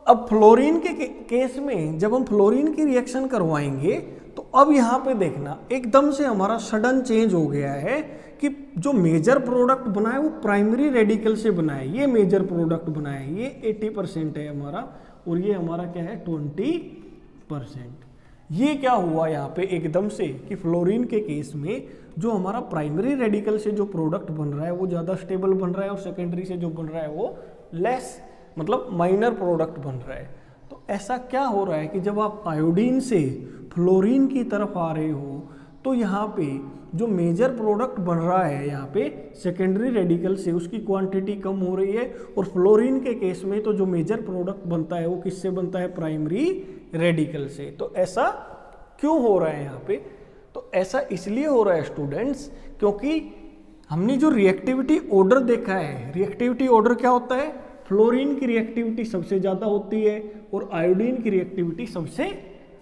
S1: अब फ्लोरीन के केस में जब हम फ्लोरीन की रिएक्शन करवाएंगे तो अब यहाँ पे देखना एकदम से हमारा सडन चेंज हो गया है कि जो मेजर प्रोडक्ट बना है वो प्राइमरी रेडिकल से बना है, ये मेजर प्रोडक्ट बना है, ये 80% है हमारा और ये हमारा क्या है 20%। ये क्या हुआ यहाँ पे एकदम से कि फ्लोरीन के केस में जो हमारा प्राइमरी रेडिकल से जो प्रोडक्ट बन रहा है वो ज़्यादा स्टेबल बन रहा है और सेकेंडरी से जो बन रहा है वो लेस मतलब माइनर प्रोडक्ट बन रहा है। तो ऐसा क्या हो रहा है कि जब आप आयोडीन से फ्लोरीन की तरफ आ रहे हो तो यहाँ पे जो मेजर प्रोडक्ट बन रहा है यहाँ पे सेकेंडरी रेडिकल से उसकी क्वांटिटी कम हो रही है, और फ्लोरीन के केस में तो जो मेजर प्रोडक्ट बनता है वो किससे बनता है, प्राइमरी रेडिकल से। तो ऐसा क्यों हो रहा है यहाँ पे? तो ऐसा इसलिए हो रहा है स्टूडेंट्स क्योंकि हमने जो रिएक्टिविटी ऑर्डर देखा है, रिएक्टिविटी ऑर्डर क्या होता है, फ्लोरीन की रिएक्टिविटी सबसे ज़्यादा होती है और आयोडीन की रिएक्टिविटी सबसे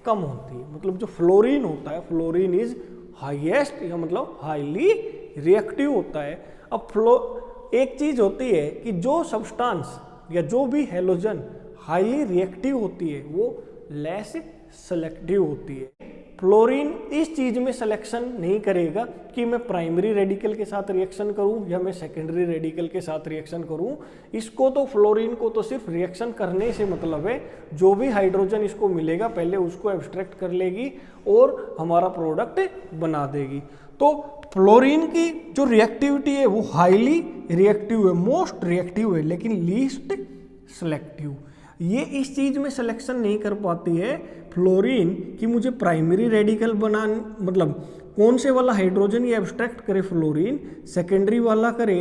S1: कम होती है। मतलब जो फ्लोरीन होता है, फ्लोरीन इज हाईएस्ट या मतलब हाईली रिएक्टिव होता है। अब एक चीज़ होती है कि जो सब्सटेंस या जो भी हैलोजन हाईली रिएक्टिव होती है वो लेस सेलेक्टिव होती है। फ्लोरीन इस चीज में सिलेक्शन नहीं करेगा कि मैं प्राइमरी रेडिकल के साथ रिएक्शन करूं या मैं सेकेंडरी रेडिकल के साथ रिएक्शन करूं। इसको तो फ्लोरीन को तो सिर्फ रिएक्शन करने से मतलब है, जो भी हाइड्रोजन इसको मिलेगा पहले उसको एब्स्ट्रैक्ट कर लेगी और हमारा प्रोडक्ट बना देगी। तो फ्लोरीन की जो रिएक्टिविटी है वो हाईली रिएक्टिव है, मोस्ट रिएक्टिव है, लेकिन लीस्ट सेलेक्टिव। ये इस चीज में सिलेक्शन नहीं कर पाती है फ्लोरीन कि मुझे प्राइमरी रेडिकल बना, मतलब कौन से वाला हाइड्रोजन ये एब्स्ट्रैक्ट करे फ्लोरीन, सेकेंडरी वाला करे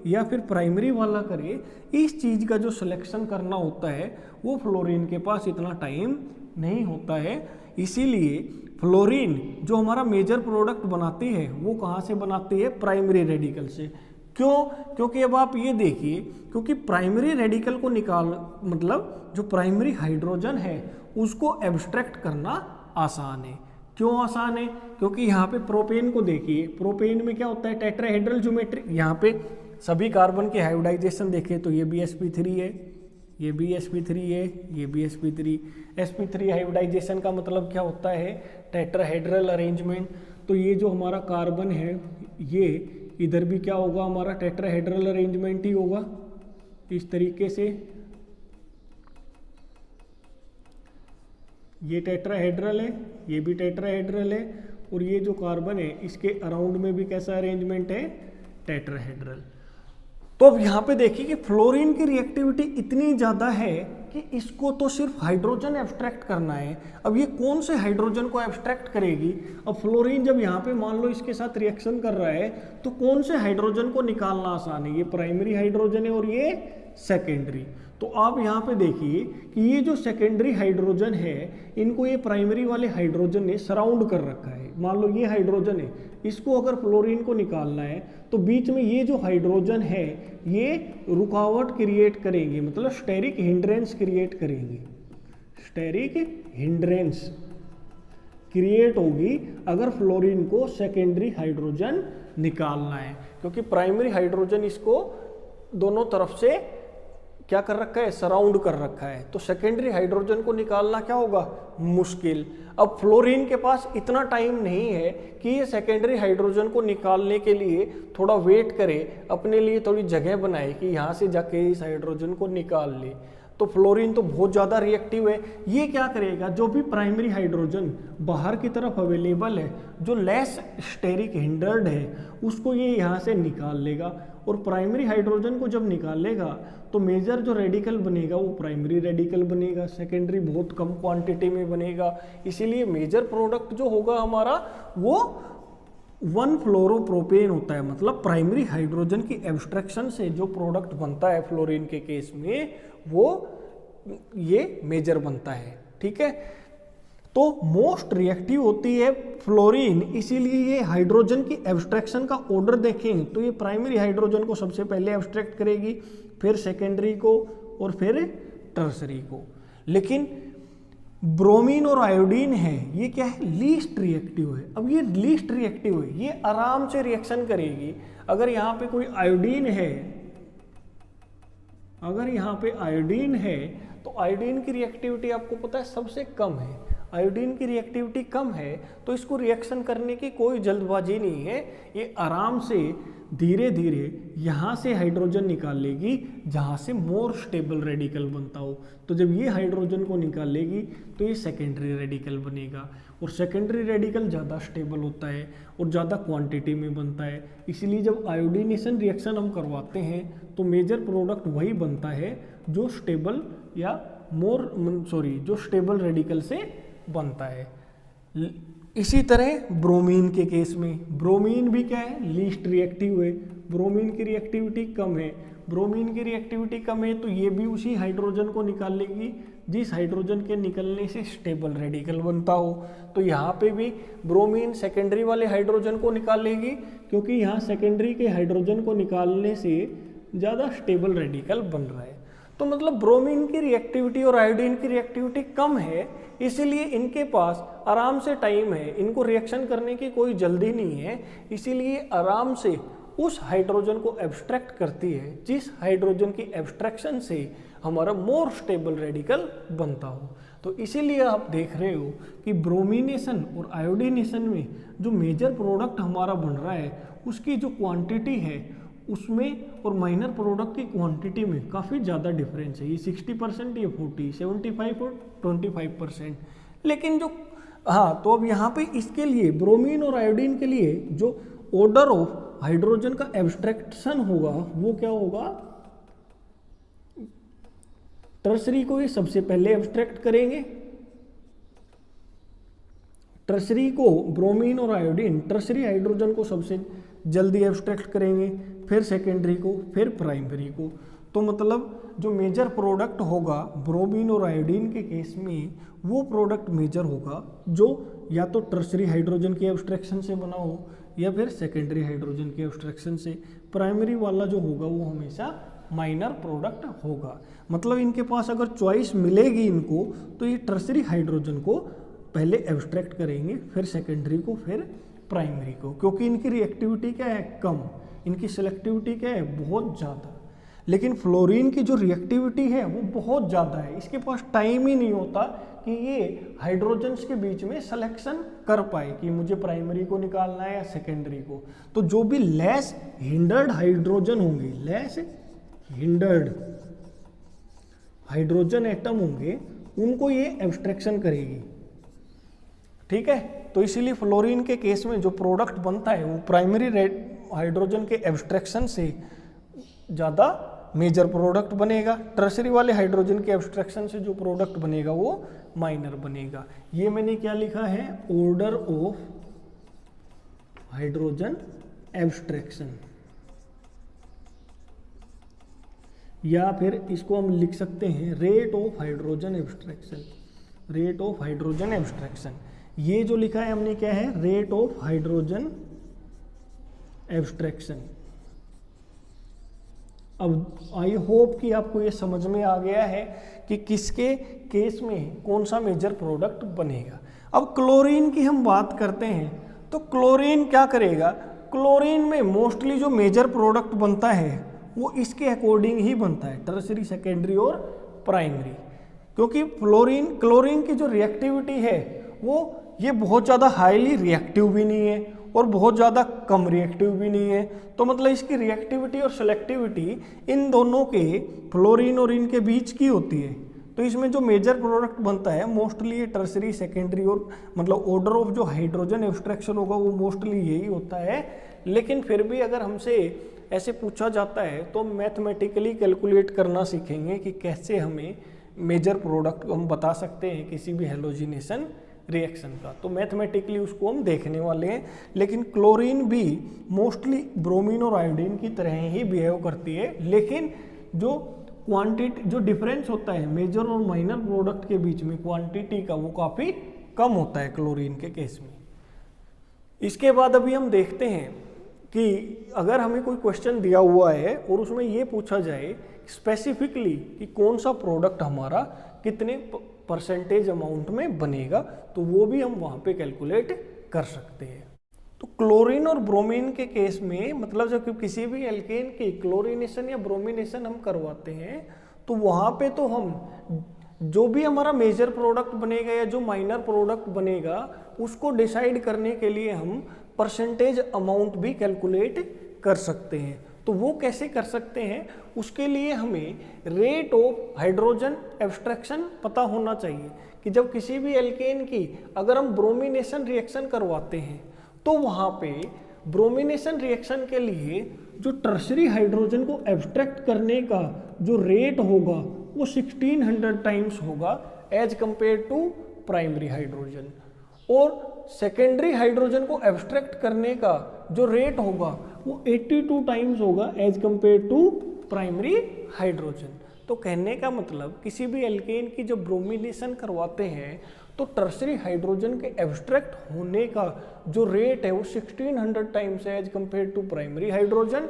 S1: या फिर प्राइमरी वाला करे। इस चीज का जो सिलेक्शन करना होता है वो फ्लोरीन के पास इतना टाइम नहीं होता है। इसीलिए फ्लोरीन जो हमारा मेजर प्रोडक्ट बनाती है वो कहाँ से बनाती है, प्राइमरी रेडिकल से। क्यों? क्योंकि अब आप ये देखिए, क्योंकि प्राइमरी रेडिकल को मतलब जो प्राइमरी हाइड्रोजन है उसको एब्स्ट्रैक्ट करना आसान है। क्यों आसान है? क्योंकि यहाँ पे प्रोपेन को देखिए, प्रोपेन में क्या होता है, टेट्राहेड्रल ज्योमेट्री। यहाँ पे सभी कार्बन के हाइब्रिडाइजेशन देखें तो ये भी sp3 है, ये भी sp3 है, ये भी sp3। sp3 हाइब्रिडाइजेशन का मतलब क्या होता है, टेट्राहेड्रल अरेंजमेंट। तो ये जो हमारा कार्बन है ये इधर भी क्या होगा, हमारा टेट्राहेड्रल अरेंजमेंट ही होगा इस तरीके से। ये टेट्राहेड्रल है, ये भी टेट्राहेड्रल है, और ये जो कार्बन है इसके अराउंड में भी कैसा अरेंजमेंट है, टेट्राहेड्रल। तो अब यहाँ पे देखिए कि फ्लोरीन की रिएक्टिविटी इतनी ज़्यादा है कि इसको तो सिर्फ हाइड्रोजन एब्स्ट्रैक्ट करना है। अब ये कौन से हाइड्रोजन को एब्स्ट्रैक्ट करेगी? अब फ्लोरीन जब यहाँ पे मान लो इसके साथ रिएक्शन कर रहा है तो कौन से हाइड्रोजन को निकालना आसान है, ये प्राइमरी हाइड्रोजन है और ये सेकेंडरी। तो आप यहाँ पे देखिए कि ये जो सेकेंडरी हाइड्रोजन है इनको ये प्राइमरी वाले हाइड्रोजन ने सराउंड कर रखा है। मान लो ये हाइड्रोजन है, इसको अगर फ्लोरीन को निकालना है तो बीच में ये जो हाइड्रोजन है ये रुकावट क्रिएट करेंगे, मतलब स्टेरिक हिंड्रेंस क्रिएट करेंगे। स्टेरिक हिंड्रेंस क्रिएट होगी अगर फ्लोरीन को सेकेंडरी हाइड्रोजन निकालना है, क्योंकि प्राइमरी हाइड्रोजन इसको दोनों तरफ से क्या कर रखा है, सराउंड कर रखा है। तो सेकेंडरी हाइड्रोजन को निकालना क्या होगा, मुश्किल। अब फ्लोरीन के पास इतना टाइम नहीं है कि ये सेकेंडरी हाइड्रोजन को निकालने के लिए थोड़ा वेट करे, अपने लिए थोड़ी जगह बनाए कि यहाँ से जाके इस हाइड्रोजन को निकाल ले। तो फ्लोरीन तो बहुत ज़्यादा रिएक्टिव है। ये क्या करेगा, जो भी प्राइमरी हाइड्रोजन बाहर की तरफ अवेलेबल है जो लेस स्टेरिक हिंडर्ड है उसको ये यहाँ से निकाल लेगा, और प्राइमरी हाइड्रोजन को जब निकालेगा तो मेजर जो रेडिकल बनेगा वो प्राइमरी रेडिकल बनेगा, सेकेंडरी बहुत कम क्वांटिटी में बनेगा। इसीलिए मेजर प्रोडक्ट जो होगा हमारा वो 1-फ्लोरोप्रोपेन होता है। मतलब प्राइमरी हाइड्रोजन की एब्स्ट्रैक्शन से जो प्रोडक्ट बनता है फ्लोरीन के केस में वो ये मेजर बनता है। ठीक है, तो मोस्ट रिएक्टिव होती है फ्लोरीन, इसीलिए ये हाइड्रोजन की एब्स्ट्रैक्शन का ऑर्डर देखें तो ये प्राइमरी हाइड्रोजन को सबसे पहले एब्स्ट्रैक्ट करेगी, फिर सेकेंडरी को और फिर टर्सरी को। लेकिन ब्रोमीन और आयोडीन है ये क्या है, लीस्ट रिएक्टिव है। अब ये लीस्ट रिएक्टिव है, ये आराम से रिएक्शन करेगी। अगर यहाँ पे कोई आयोडीन है, अगर यहाँ पे आयोडीन है तो आयोडीन की रिएक्टिविटी आपको पता है सबसे कम है। आयोडीन की रिएक्टिविटी कम है तो इसको रिएक्शन करने की कोई जल्दबाजी नहीं है, ये आराम से धीरे धीरे यहाँ से हाइड्रोजन निकाल लेगी जहाँ से मोर स्टेबल रेडिकल बनता हो। तो जब ये हाइड्रोजन को निकाल लेगी तो ये सेकेंडरी रेडिकल बनेगा, और सेकेंडरी रेडिकल ज़्यादा स्टेबल होता है और ज़्यादा क्वांटिटी में बनता है। इसलिए जब आयोडीनेशन रिएक्शन हम करवाते हैं तो मेजर प्रोडक्ट वही बनता है जो स्टेबल या जो स्टेबल रेडिकल से बनता है। इसी तरह ब्रोमीन के केस में, ब्रोमीन भी क्या है, लीस्ट रिएक्टिव है, ब्रोमीन की रिएक्टिविटी कम है। ब्रोमीन की रिएक्टिविटी कम है तो ये भी उसी हाइड्रोजन को निकाल लेगी जिस हाइड्रोजन के निकलने से स्टेबल रेडिकल बनता हो। तो यहाँ पे भी ब्रोमीन सेकेंडरी वाले हाइड्रोजन को निकाल लेगी, क्योंकि यहाँ सेकेंडरी के हाइड्रोजन को निकालने से ज़्यादा स्टेबल रेडिकल बन रहा है। तो मतलब ब्रोमीन की रिएक्टिविटी और आयोडीन की रिएक्टिविटी कम है, इसीलिए इनके पास आराम से टाइम है, इनको रिएक्शन करने की कोई जल्दी नहीं है, इसीलिए आराम से उस हाइड्रोजन को एब्स्ट्रैक्ट करती है जिस हाइड्रोजन की एब्स्ट्रैक्शन से हमारा मोर स्टेबल रेडिकल बनता हो। तो इसीलिए आप देख रहे हो कि ब्रोमिनेशन और आयोडीनेशन में जो मेजर प्रोडक्ट हमारा बन रहा है उसकी जो क्वांटिटी है उसमें और माइनर प्रोडक्ट की क्वांटिटी में काफ़ी ज़्यादा डिफरेंस है। ये 60%, ये 40, 75 और 25%। लेकिन जो तो अब यहाँ पे इसके लिए ब्रोमीन और आयोडीन के लिए जो ऑर्डर ऑफ हाइड्रोजन का एब्स्ट्रैक्शन होगा वो क्या होगा, टर्सरी को ये सबसे पहले एब्स्ट्रैक्ट करेंगे। टर्सरी को ब्रोमीन और आयोडीन टर्सरी हाइड्रोजन को सबसे जल्दी एब्स्ट्रैक्ट करेंगे, फिर सेकेंडरी को, फिर प्राइमरी को। तो मतलब जो मेजर प्रोडक्ट होगा ब्रोमीन और आयोडीन के केस में वो प्रोडक्ट मेजर होगा जो या तो टर्सरी हाइड्रोजन के एब्स्ट्रैक्शन से बना हो या फिर सेकेंडरी हाइड्रोजन के एब्स्ट्रैक्शन से। प्राइमरी वाला जो होगा वो हमेशा माइनर प्रोडक्ट होगा। मतलब इनके पास अगर चॉइस मिलेगी इनको तो ये टर्सरी हाइड्रोजन को पहले एब्स्ट्रैक्ट करेंगे, फिर सेकेंडरी को, फिर प्राइमरी को, क्योंकि इनकी रिएक्टिविटी क्या है, कम, इनकी सिलेक्टिविटी क्या है, बहुत ज़्यादा। लेकिन फ्लोरीन की जो रिएक्टिविटी है वो बहुत ज़्यादा है, इसके पास टाइम ही नहीं होता कि ये हाइड्रोजन्स के बीच में सिलेक्शन कर पाए कि मुझे प्राइमरी को निकालना है या सेकेंडरी को। तो जो भी लेस हिंडर्ड हाइड्रोजन होंगे, लेस हिंडर्ड हाइड्रोजन एटम होंगे, उनको ये एब्स्ट्रैक्शन करेगी। ठीक है, तो इसीलिए फ्लोरीन के केस में जो प्रोडक्ट बनता है वो प्राइमरी हाइड्रोजन के एब्स्ट्रैक्शन से ज़्यादा मेजर प्रोडक्ट बनेगा। टर्सरी वाले हाइड्रोजन के एब्स्ट्रैक्शन से जो प्रोडक्ट बनेगा वो माइनर बनेगा। ये मैंने क्या लिखा है, ऑर्डर ऑफ हाइड्रोजन एब्स्ट्रैक्शन, या फिर इसको हम लिख सकते हैं rate of hydrogen abstraction. Rate of hydrogen abstraction, ये जो लिखा है हमने क्या है, रेट ऑफ हाइड्रोजन एब्स्ट्रैक्शन। अब आई होप कि आपको ये समझ में आ गया है कि किसके केस में कौन सा मेजर प्रोडक्ट बनेगा। अब क्लोरीन की हम बात करते हैं तो क्लोरीन क्या करेगा, क्लोरीन में मोस्टली जो मेजर प्रोडक्ट बनता है वो इसके अकॉर्डिंग ही बनता है, टर्सरी, सेकेंडरी और प्राइमरी। क्योंकि क्लोरीन की जो रिएक्टिविटी है वो ये बहुत ज़्यादा हाईली रिएक्टिव भी नहीं है और बहुत ज़्यादा कम रिएक्टिव भी नहीं है। तो मतलब इसकी रिएक्टिविटी और सेलेक्टिविटी इन दोनों के, फ्लोरीन और इनके बीच की होती है। तो इसमें जो मेजर प्रोडक्ट बनता है मोस्टली ये टर्सरी, सेकेंडरी और मतलब ऑर्डर ऑफ जो हाइड्रोजन एब्स्ट्रैक्शन होगा वो मोस्टली यही होता है। लेकिन फिर भी अगर हमसे ऐसे पूछा जाता है तो मैथमेटिकली कैलकुलेट करना सीखेंगे कि कैसे हमें मेजर प्रोडक्ट हम बता सकते हैं किसी भी हेलोजिनेशन रिएक्शन का। तो मैथमेटिकली उसको हम देखने वाले हैं। लेकिन क्लोरीन भी मोस्टली ब्रोमीन और आयोडीन की तरह ही बिहेव करती है, लेकिन जो क्वांटिटी, जो डिफरेंस होता है मेजर और माइनर प्रोडक्ट के बीच में क्वांटिटी का, वो काफ़ी कम होता है क्लोरीन के केस में। इसके बाद अभी हम देखते हैं कि अगर हमें कोई क्वेश्चन दिया हुआ है और उसमें ये पूछा जाए स्पेसिफिकली कि कौन सा प्रोडक्ट हमारा कितने परसेंटेज अमाउंट में बनेगा, तो वो भी हम वहाँ पे कैलकुलेट कर सकते हैं। तो क्लोरीन और ब्रोमीन के केस में मतलब जब किसी भी एल्केन की क्लोरीनेशन या ब्रोमिनेशन हम करवाते हैं तो वहाँ पे तो हम जो भी हमारा मेजर प्रोडक्ट बनेगा या जो माइनर प्रोडक्ट बनेगा उसको डिसाइड करने के लिए हम परसेंटेज अमाउंट भी कैलकुलेट कर सकते हैं। तो वो कैसे कर सकते हैं, उसके लिए हमें रेट ऑफ हाइड्रोजन एब्स्ट्रैक्शन पता होना चाहिए कि जब किसी भी एल्केन की अगर हम ब्रोमिनेशन रिएक्शन करवाते हैं तो वहाँ पे ब्रोमिनेशन रिएक्शन के लिए जो टर्शरी हाइड्रोजन को एब्स्ट्रैक्ट करने का जो रेट होगा वो 1600 टाइम्स होगा as compare to primary hydrogen, और सेकेंडरी हाइड्रोजन को एब्स्ट्रैक्ट करने का जो रेट होगा वो 82 टाइम्स होगा as compare to primary hydrogen. तो कहने का मतलब किसी भी एल्केन की जब ब्रोमिनेशन करवाते हैं तो टर्शरी हाइड्रोजन के एब्स्ट्रैक्ट होने का जो रेट है वो 1600 टाइम्स है as compare to primary hydrogen,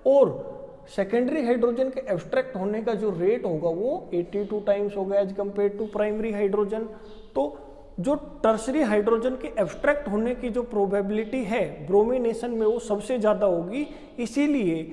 S1: और सेकेंडरी हाइड्रोजन के एब्स्ट्रैक्ट होने का जो रेट होगा वो 82 टाइम्स होगा as compare to primary hydrogen. तो जो टर्शरी हाइड्रोजन के एब्स्ट्रैक्ट होने की जो प्रोबेबिलिटी है ब्रोमिनेशन में वो सबसे ज़्यादा होगी, इसीलिए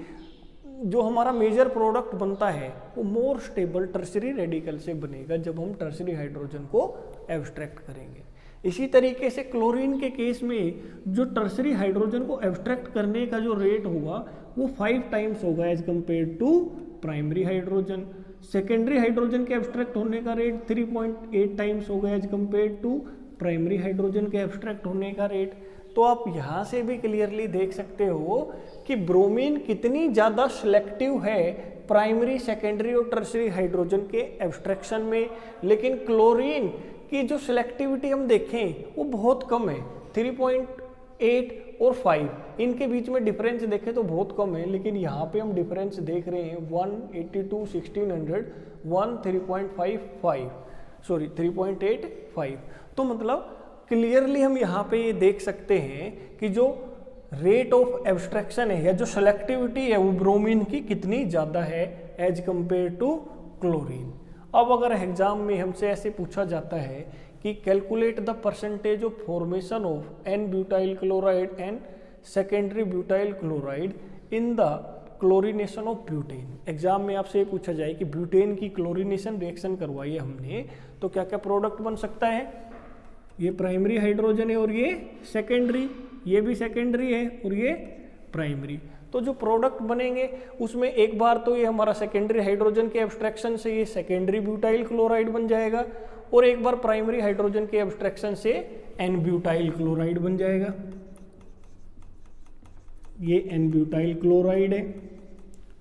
S1: जो हमारा मेजर प्रोडक्ट बनता है वो मोर स्टेबल टर्शरी रेडिकल से बनेगा जब हम टर्शरी हाइड्रोजन को एब्स्ट्रैक्ट करेंगे। इसी तरीके से क्लोरीन के केस में जो टर्शरी हाइड्रोजन को एब्स्ट्रैक्ट करने का जो रेट होगा वो 5 टाइम्स होगा as compare to primary hydrogen. Secondary hydrogen के एब्स्ट्रैक्ट होने का रेट 3.8 टाइम्स होगा as compare to primary hydrogen के एब्स्ट्रैक्ट होने का रेट। तो आप यहाँ से भी क्लियरली देख सकते हो कि ब्रोमीन कितनी ज़्यादा सिलेक्टिव है प्राइमरी, सेकेंडरी और टर्शरी हाइड्रोजन के एब्स्ट्रैक्शन में, लेकिन क्लोरीन की जो सिलेक्टिविटी हम देखें वो बहुत कम है। 3.8 और 5 इनके बीच में डिफरेंस देखें तो बहुत कम है, लेकिन यहाँ पे हम डिफरेंस देख रहे हैं 182 1600 1 3.55 सॉरी 3.85। तो मतलब क्लियरली हम यहाँ पे ये देख सकते हैं कि जो रेट ऑफ एब्स्ट्रैक्शन है या जो सेलेक्टिविटी है वो ब्रोमीन की कितनी ज़्यादा है एज कंपेयर टू क्लोरीन। अब अगर एग्जाम में हमसे ऐसे पूछा जाता है कि calculate the percentage of formation of n butyl chloride and secondary butyl chloride in the chlorination of butane, exam में आपसे ये पूछा जाए कि ब्यूटेन की क्लोरीनेशन रिएक्शन करवाई है हमने तो क्या क्या प्रोडक्ट बन सकता है। ये प्राइमरी हाइड्रोजन है और ये सेकेंडरी, ये भी सेकेंडरी है और ये प्राइमरी। तो जो प्रोडक्ट बनेंगे उसमें एक बार तो ये हमारा सेकेंडरी हाइड्रोजन के एब्स्ट्रैक्शन से ये सेकेंडरी ब्यूटाइल क्लोराइड बन जाएगा, और एक बार प्राइमरी हाइड्रोजन के एब्स्ट्रैक्शन से एन ब्यूटाइल क्लोराइड बन जाएगा। ये एन ब्यूटाइल क्लोराइड है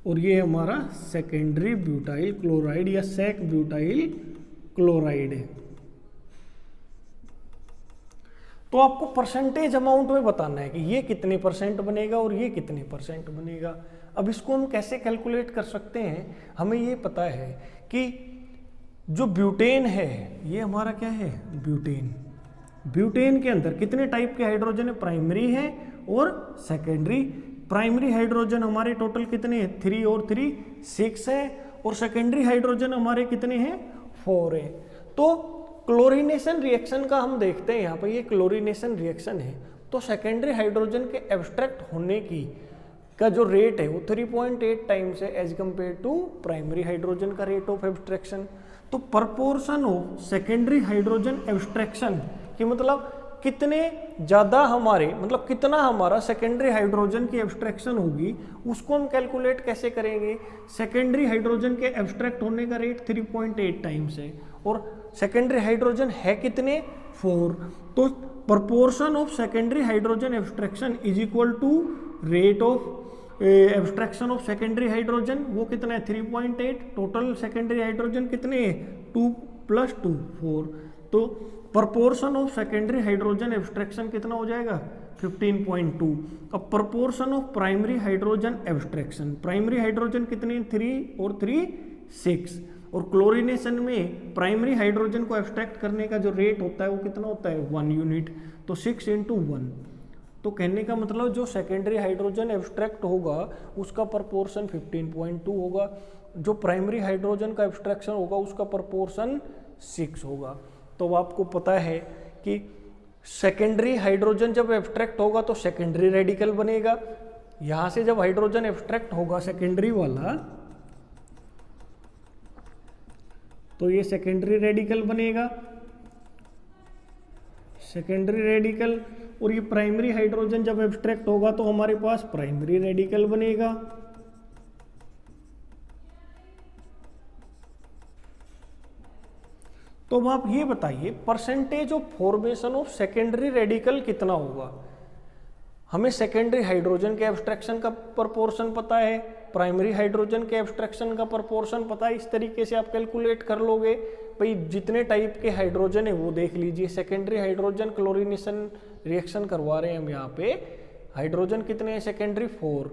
S1: और ये हमारा सेकेंडरी ब्यूटाइल क्लोराइड या सेक ब्यूटाइल क्लोराइड है। तो आपको परसेंटेज अमाउंट में बताना है कि ये कितने परसेंट बनेगा और ये कितने परसेंट बनेगा। अब इसको हम कैसे कैलकुलेट कर सकते हैं, हमें ये पता है कि जो ब्यूटेन है ये हमारा क्या है ब्यूटेन। ब्यूटेन के अंदर कितने टाइप के हाइड्रोजन है, प्राइमरी है और सेकेंडरी। प्राइमरी हाइड्रोजन हमारे टोटल कितने हैं 3 और 3 6 है, और सेकेंडरी हाइड्रोजन हमारे कितने हैं 4 है। तो क्लोरीनेशन रिएक्शन का हम देखते हैं यहाँ पर, ये क्लोरीनेशन रिएक्शन है तो सेकेंडरी हाइड्रोजन के एब्स्ट्रैक्ट होने की का जो रेट है वो 3.8 टाइम्स है as compare to primary hydrogen का रेट ऑफ एब्स्ट्रैक्शन। तो proportion of secondary hydrogen abstraction कि मतलब कितने ज़्यादा हमारे मतलब कितना हमारा सेकेंडरी हाइड्रोजन की एब्स्ट्रैक्शन होगी उसको हम कैलकुलेट कैसे करेंगे। सेकेंडरी हाइड्रोजन के एब्स्ट्रैक्ट होने का रेट 3.8 टाइम्स है और सेकेंडरी हाइड्रोजन है कितने 4, तो proportion of secondary hydrogen abstraction is equal to rate of abstraction of secondary hydrogen, वो कितना है 3.8, टोटल सेकेंडरी हाइड्रोजन कितने 2 + 2 4, तो proportion of secondary hydrogen abstraction कितना हो जाएगा 15.2। अब proportion of primary hydrogen abstraction, primary hydrogen कितने 3 और 3 6, और क्लोरीनेशन में प्राइमरी हाइड्रोजन को एब्स्ट्रैक्ट करने का जो रेट होता है वो कितना होता है 1 यूनिट, तो 6 × 1। तो कहने का मतलब जो सेकेंडरी हाइड्रोजन एब्स्ट्रैक्ट होगा उसका प्रपोर्शन 15.2 होगा, जो प्राइमरी हाइड्रोजन का एब्स्ट्रैक्शन होगा उसका प्रपोर्शन 6 होगा। तो आपको पता है कि सेकेंडरी हाइड्रोजन जब एब्स्ट्रैक्ट होगा तो सेकेंडरी रेडिकल बनेगा। यहाँ से जब हाइड्रोजन एब्स्ट्रैक्ट होगा सेकेंडरी वाला तो ये सेकेंडरी रेडिकल बनेगा, सेकेंडरी रेडिकल, और ये प्राइमरी हाइड्रोजन जब एब्स्ट्रैक्ट होगा तो हमारे पास प्राइमरी रेडिकल बनेगा। तो अब आप ये बताइए percentage of formation of secondary radical कितना होगा। हमें सेकेंडरी हाइड्रोजन के एब्स्ट्रैक्शन का प्रपोर्शन पता है, प्राइमरी हाइड्रोजन के एब्स्ट्रैक्शन का प्रपोर्शन पता है। इस तरीके से आप कैलकुलेट कर लोगे। भाई जितने टाइप के हाइड्रोजन है वो देख लीजिए। सेकेंडरी हाइड्रोजन क्लोरीनेशन रिएक्शन करवा रहे हैं हम यहाँ पे। हाइड्रोजन कितने हैं सेकेंडरी 4।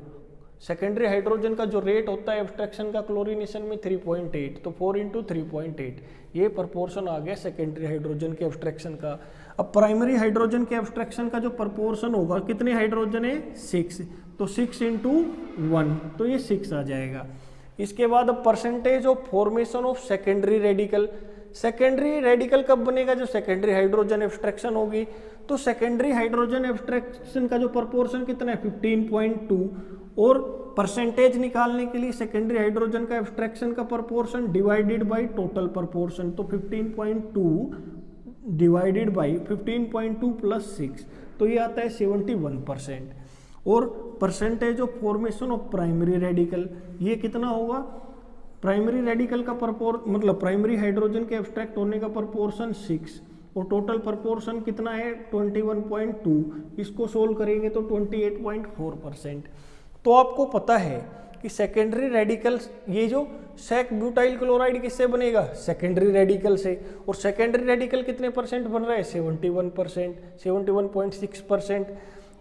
S1: सेकेंडरी हाइड्रोजन का जो रेट होता है एब्स्ट्रैक्शन का क्लोरीनेशन में 3.8, तो 4 × 3.8 ये प्रपोर्शन आ गया सेकेंडरी हाइड्रोजन के एब्स्ट्रैक्शन का। अब प्राइमरी हाइड्रोजन के एब्स्ट्रैक्शन का जो प्रपोर्शन होगा, कितने हाइड्रोजन है 6, तो 6 × 1 तो ये 6 आ जाएगा। इसके बाद अब percentage of formation of secondary radical. Secondary radical कब बनेगा, जो सेकेंडरी हाइड्रोजन एब्स्ट्रैक्शन होगी। तो सेकेंडरी हाइड्रोजन एब्स्ट्रैक्शन का जो प्रपोर्शन कितना है 15.2, और परसेंटेज निकालने के लिए सेकेंडरी हाइड्रोजन का एब्स्ट्रैक्शन का proportion divided by total proportion, तो 15.2 डिवाइडेड बाय 15.2 + 6 तो ये आता है 71%। और percentage of formation of primary radical ये कितना होगा, प्राइमरी रेडिकल का मतलब प्राइमरी हाइड्रोजन के एब्स्ट्रैक्ट होने का प्रपोर्शन 6 और टोटल प्रपोर्शन कितना है 21.2। इसको सोल्व करेंगे तो 28.4%। तो आपको पता है कि सेकेंडरी रेडिकल, ये जो सेक ब्यूटाइल क्लोराइड किससे बनेगा, सेकेंडरी रेडिकल से। और सेकेंडरी रेडिकल कितने परसेंट बन रहा है 71%, 71.6%।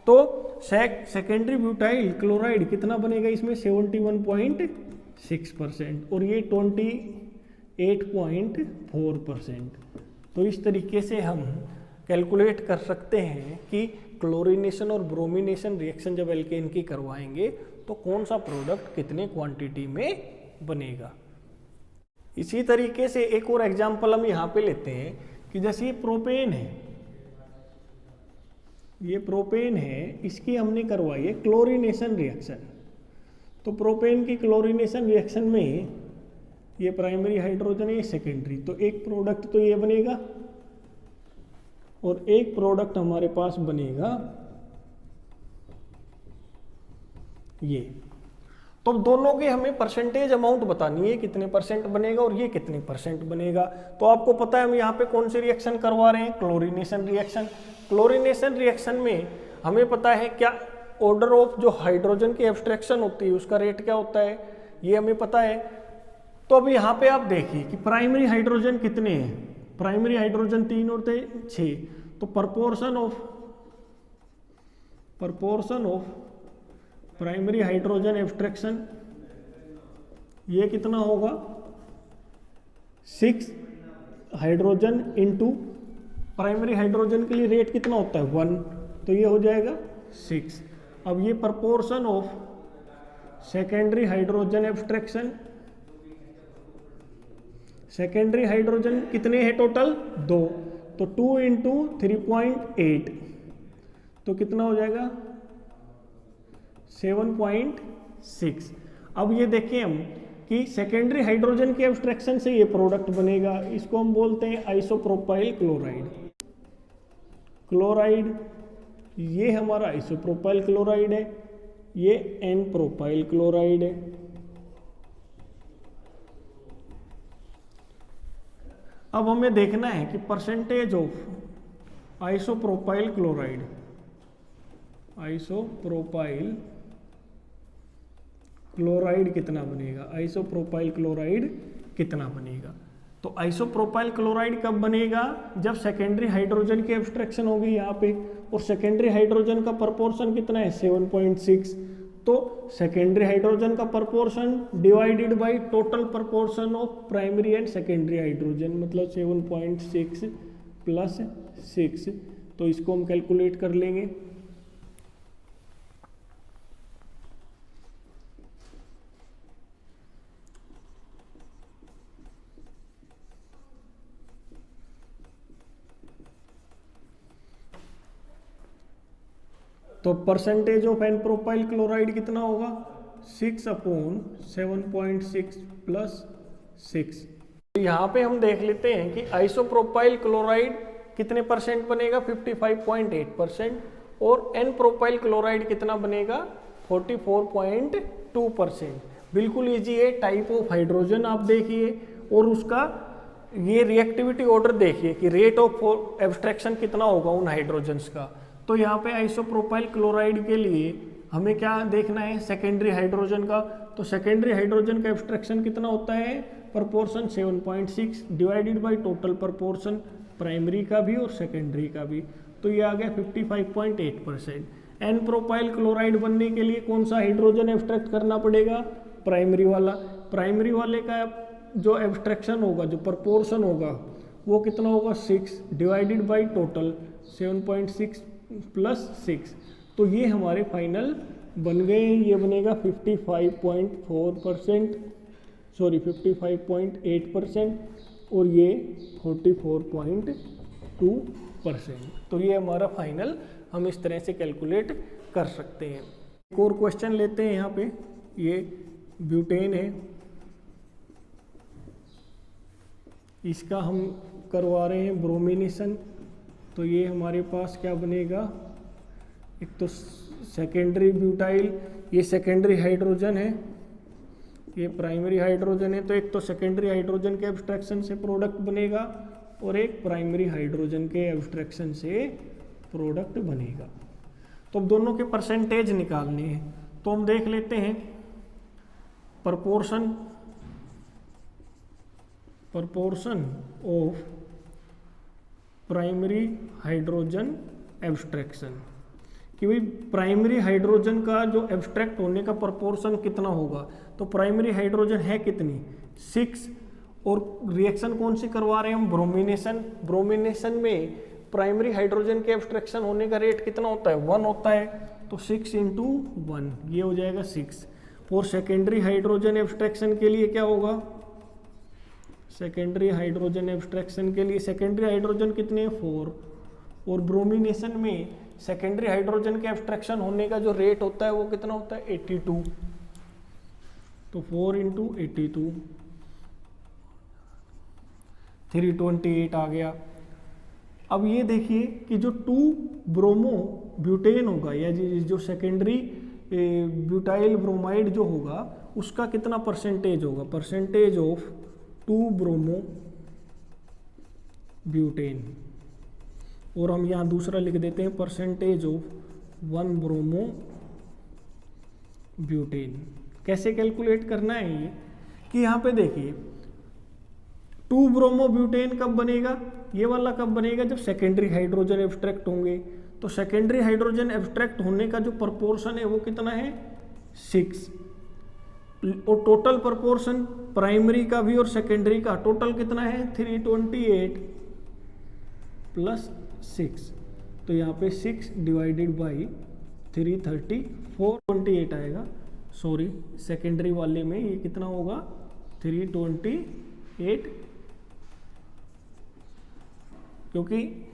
S1: तो सेकेंडरी ब्यूटाइल क्लोराइड कितना बनेगा इसमें 71.6% और ये 28.4%। तो इस तरीके से हम कैलकुलेट कर सकते हैं कि क्लोरीनेशन और ब्रोमिनेशन रिएक्शन जब एल्केन की करवाएंगे तो कौन सा प्रोडक्ट कितने क्वांटिटी में बनेगा। इसी तरीके से एक और एग्जांपल हम यहाँ पे लेते हैं कि जैसे ये प्रोपेन है, ये प्रोपेन है, इसकी हमने करवाई है क्लोरीनेशन रिएक्शन। तो प्रोपेन की क्लोरीनेशन रिएक्शन में ये प्राइमरी हाइड्रोजन है, ये सेकेंडरी, तो एक प्रोडक्ट तो ये बनेगा और एक प्रोडक्ट हमारे पास बनेगा ये। तो दोनों के हमें परसेंटेज अमाउंट बतानी है, कितने परसेंट बनेगा और ये कितने परसेंट बनेगा। तो आपको पता है हम यहाँ पे कौन सी रिएक्शन करवा रहे हैं, क्लोरीनेशन रिएक्शन। क्लोरीनेशन रिएक्शन में हमें पता है क्या ऑर्डर ऑफ जो हाइड्रोजन की एब्स्ट्रैक्शन होती है उसका रेट क्या होता है, ये हमें पता है। तो अब यहाँ पे आप देखिए कि प्राइमरी हाइड्रोजन कितने हैं, प्राइमरी हाइड्रोजन 3 और 6, तो proportion of primary hydrogen abstraction ये कितना होगा 6 हाइड्रोजन इंटू प्राइमरी हाइड्रोजन के लिए रेट कितना होता है 1, तो ये हो जाएगा 6। अब ये proportion of secondary hydrogen abstraction, secondary hydrogen कितने हैं टोटल 2, तो 2 × 3.8 तो कितना हो जाएगा 7.6। अब ये देखें हम कि सेकेंडरी हाइड्रोजन के एब्स्ट्रैक्शन से ये प्रोडक्ट बनेगा, इसको हम बोलते हैं आइसोप्रोपाइल क्लोराइड। ये हमारा आइसोप्रोपाइल क्लोराइड है, ये एन प्रोपाइल क्लोराइड है। अब हमें देखना है कि परसेंटेज ऑफ आइसोप्रोपाइल क्लोराइड कितना बनेगा, आइसोप्रोपाइल क्लोराइड कितना बनेगा। तो आइसोप्रोपाइल क्लोराइड कब बनेगा, जब सेकेंडरी हाइड्रोजन की एब्स्ट्रैक्शन होगी यहाँ पे, और सेकेंडरी हाइड्रोजन का प्रपोर्शन कितना है 7.6, तो सेकेंडरी हाइड्रोजन का proportion divided by total proportion of primary and secondary hydrogen, मतलब 7.6 + 6, तो इसको हम कैलकुलेट कर लेंगे। तो percentage of n propyl chloride कितना होगा 6/7.6 + 6। तो यहाँ पे हम देख लेते हैं कि आइसोप्रोपाइल क्लोराइड कितने परसेंट बनेगा 55.8%, और एन प्रोपाइल क्लोराइड कितना बनेगा 44.2%। बिल्कुल ईजी है। टाइप ऑफ हाइड्रोजन आप देखिए और उसका ये रिएक्टिविटी ऑर्डर देखिए कि रेट ऑफ एब्स्ट्रैक्शन कितना होगा उन हाइड्रोजन्स का। तो यहाँ पे आइसोप्रोपाइल क्लोराइड के लिए हमें क्या देखना है, सेकेंडरी हाइड्रोजन का। तो सेकेंडरी हाइड्रोजन का एब्स्ट्रैक्शन कितना होता है, proportion 7.6 divided by total proportion primary का भी और सेकेंडरी का भी। तो ये आ गया 55.8%। एन प्रोपाइल क्लोराइड बनने के लिए कौन सा हाइड्रोजन एब्स्ट्रैक्ट करना पड़ेगा, प्राइमरी वाला। प्राइमरी वाले का जो एब्स्ट्रैक्शन होगा, जो प्रोपोर्शन होगा वो कितना होगा 6 डिवाइडेड बाय टोटल 7.6 प्लस 6। तो ये हमारे फाइनल बन गए। ये बनेगा 55.8% और ये 44.2%। तो ये हमारा फाइनल हम इस तरह से कैलकुलेट कर सकते हैं। एक और क्वेश्चन लेते हैं। यहाँ पे ये ब्यूटेन है, इसका हम करवा रहे हैं ब्रोमिनेशन। तो ये हमारे पास क्या बनेगा, एक तो सेकेंडरी ब्यूटाइल, ये सेकेंडरी हाइड्रोजन है, ये प्राइमरी हाइड्रोजन है। तो एक तो सेकेंडरी हाइड्रोजन के एब्स्ट्रैक्शन से प्रोडक्ट बनेगा और एक प्राइमरी हाइड्रोजन के एब्स्ट्रैक्शन से प्रोडक्ट बनेगा। तो अब दोनों के परसेंटेज निकालने हैं। तो हम देख लेते हैं proportion of primary hydrogen abstraction, कि भाई प्राइमरी हाइड्रोजन का जो एब्स्ट्रैक्ट होने का प्रोपोर्शन कितना होगा। तो प्राइमरी हाइड्रोजन है कितनी 6, और रिएक्शन कौन सी करवा रहे हैं हम, ब्रोमिनेशन। ब्रोमिनेशन में प्राइमरी हाइड्रोजन के एब्स्ट्रैक्शन होने का रेट कितना होता है 1 होता है। तो 6 × 1 ये हो जाएगा 6। और सेकेंडरी हाइड्रोजन एब्स्ट्रैक्शन के लिए क्या होगा, सेकेंडरी हाइड्रोजन एब्स्ट्रैक्शन के लिए सेकेंडरी हाइड्रोजन कितने हैं 4, और ब्रोमिनेशन में सेकेंडरी हाइड्रोजन के एब्स्ट्रैक्शन होने का जो रेट होता है वो कितना होता है 82। तो 4 × 82 328 आ गया। अब ये देखिए कि जो 2 ब्रोमो ब्यूटेन होगा या जो सेकेंडरी ब्यूटाइल ब्रोमाइड जो होगा उसका कितना परसेंटेज होगा, परसेंटेज ऑफ 2 ब्रोमो ब्यूटेन। और हम यहाँ दूसरा लिख देते हैं परसेंटेज ऑफ 1 ब्रोमो ब्यूटेन। कैसे कैलकुलेट करना है ये, कि यहाँ पे देखिए 2 ब्रोमो ब्यूटेन कब बनेगा, ये वाला कब बनेगा, जब सेकेंडरी हाइड्रोजन एब्स्ट्रैक्ट होंगे। तो सेकेंडरी हाइड्रोजन एब्स्ट्रैक्ट होने का जो प्रोपोर्शन है वो कितना है 6, और टोटल प्रोपोर्शन प्राइमरी का भी और सेकेंडरी का टोटल कितना है 328 प्लस 6। तो यहाँ पे 6 डिवाइडेड बाई 330 428 आएगा। सॉरी, सेकेंडरी वाले में ये कितना होगा 328, क्योंकि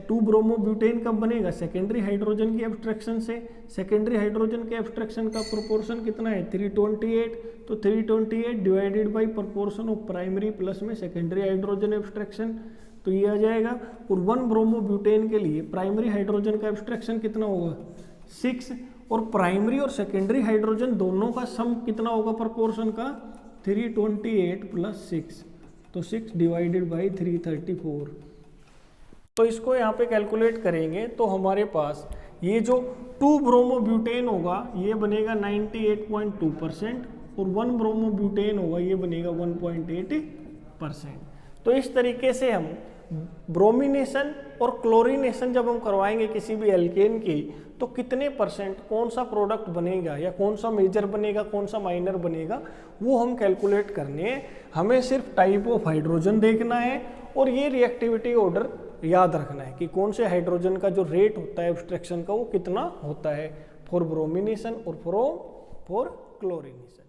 S1: 2 ब्रोमो ब्यूटेन कब बनेगा, सेकेंडरी हाइड्रोजन की एब्स्ट्रैक्शन से। सेकेंडरी हाइड्रोजन के एब्स्ट्रैक्शन का प्रोपोर्शन कितना है 328। तो 328 divided by proportion of primary plus में सेकेंडरी हाइड्रोजन एब्स्ट्रैक्शन, तो ये आ जाएगा। और 1 ब्रोमो ब्यूटेन के लिए प्राइमरी हाइड्रोजन का एब्स्ट्रैक्शन कितना होगा 6, और प्राइमरी और सेकेंडरी हाइड्रोजन दोनों का सम कितना होगा प्रोपोर्शन का 328 प्लस 6। तो 6 डिवाइडेड बाई 334। तो इसको यहाँ पे कैलकुलेट करेंगे तो हमारे पास ये जो 2 ब्रोमो ब्यूटेन होगा ये बनेगा 98.2%, और 1 ब्रोमो ब्यूटेन होगा ये बनेगा 1.8%। तो इस तरीके से हम ब्रोमिनेशन और क्लोरीनेशन जब हम करवाएंगे किसी भी एल्केन की, तो कितने परसेंट कौन सा प्रोडक्ट बनेगा या कौन सा मेजर बनेगा कौन सा माइनर बनेगा वो हम कैलकुलेट करने हैं। हमें सिर्फ टाइप ऑफ हाइड्रोजन देखना है और ये रिएक्टिविटी ऑर्डर याद रखना है कि कौन से हाइड्रोजन का जो रेट होता है एब्स्ट्रैक्शन का वो कितना होता है फॉर ब्रोमिनेशन और फॉर क्लोरीनेशन।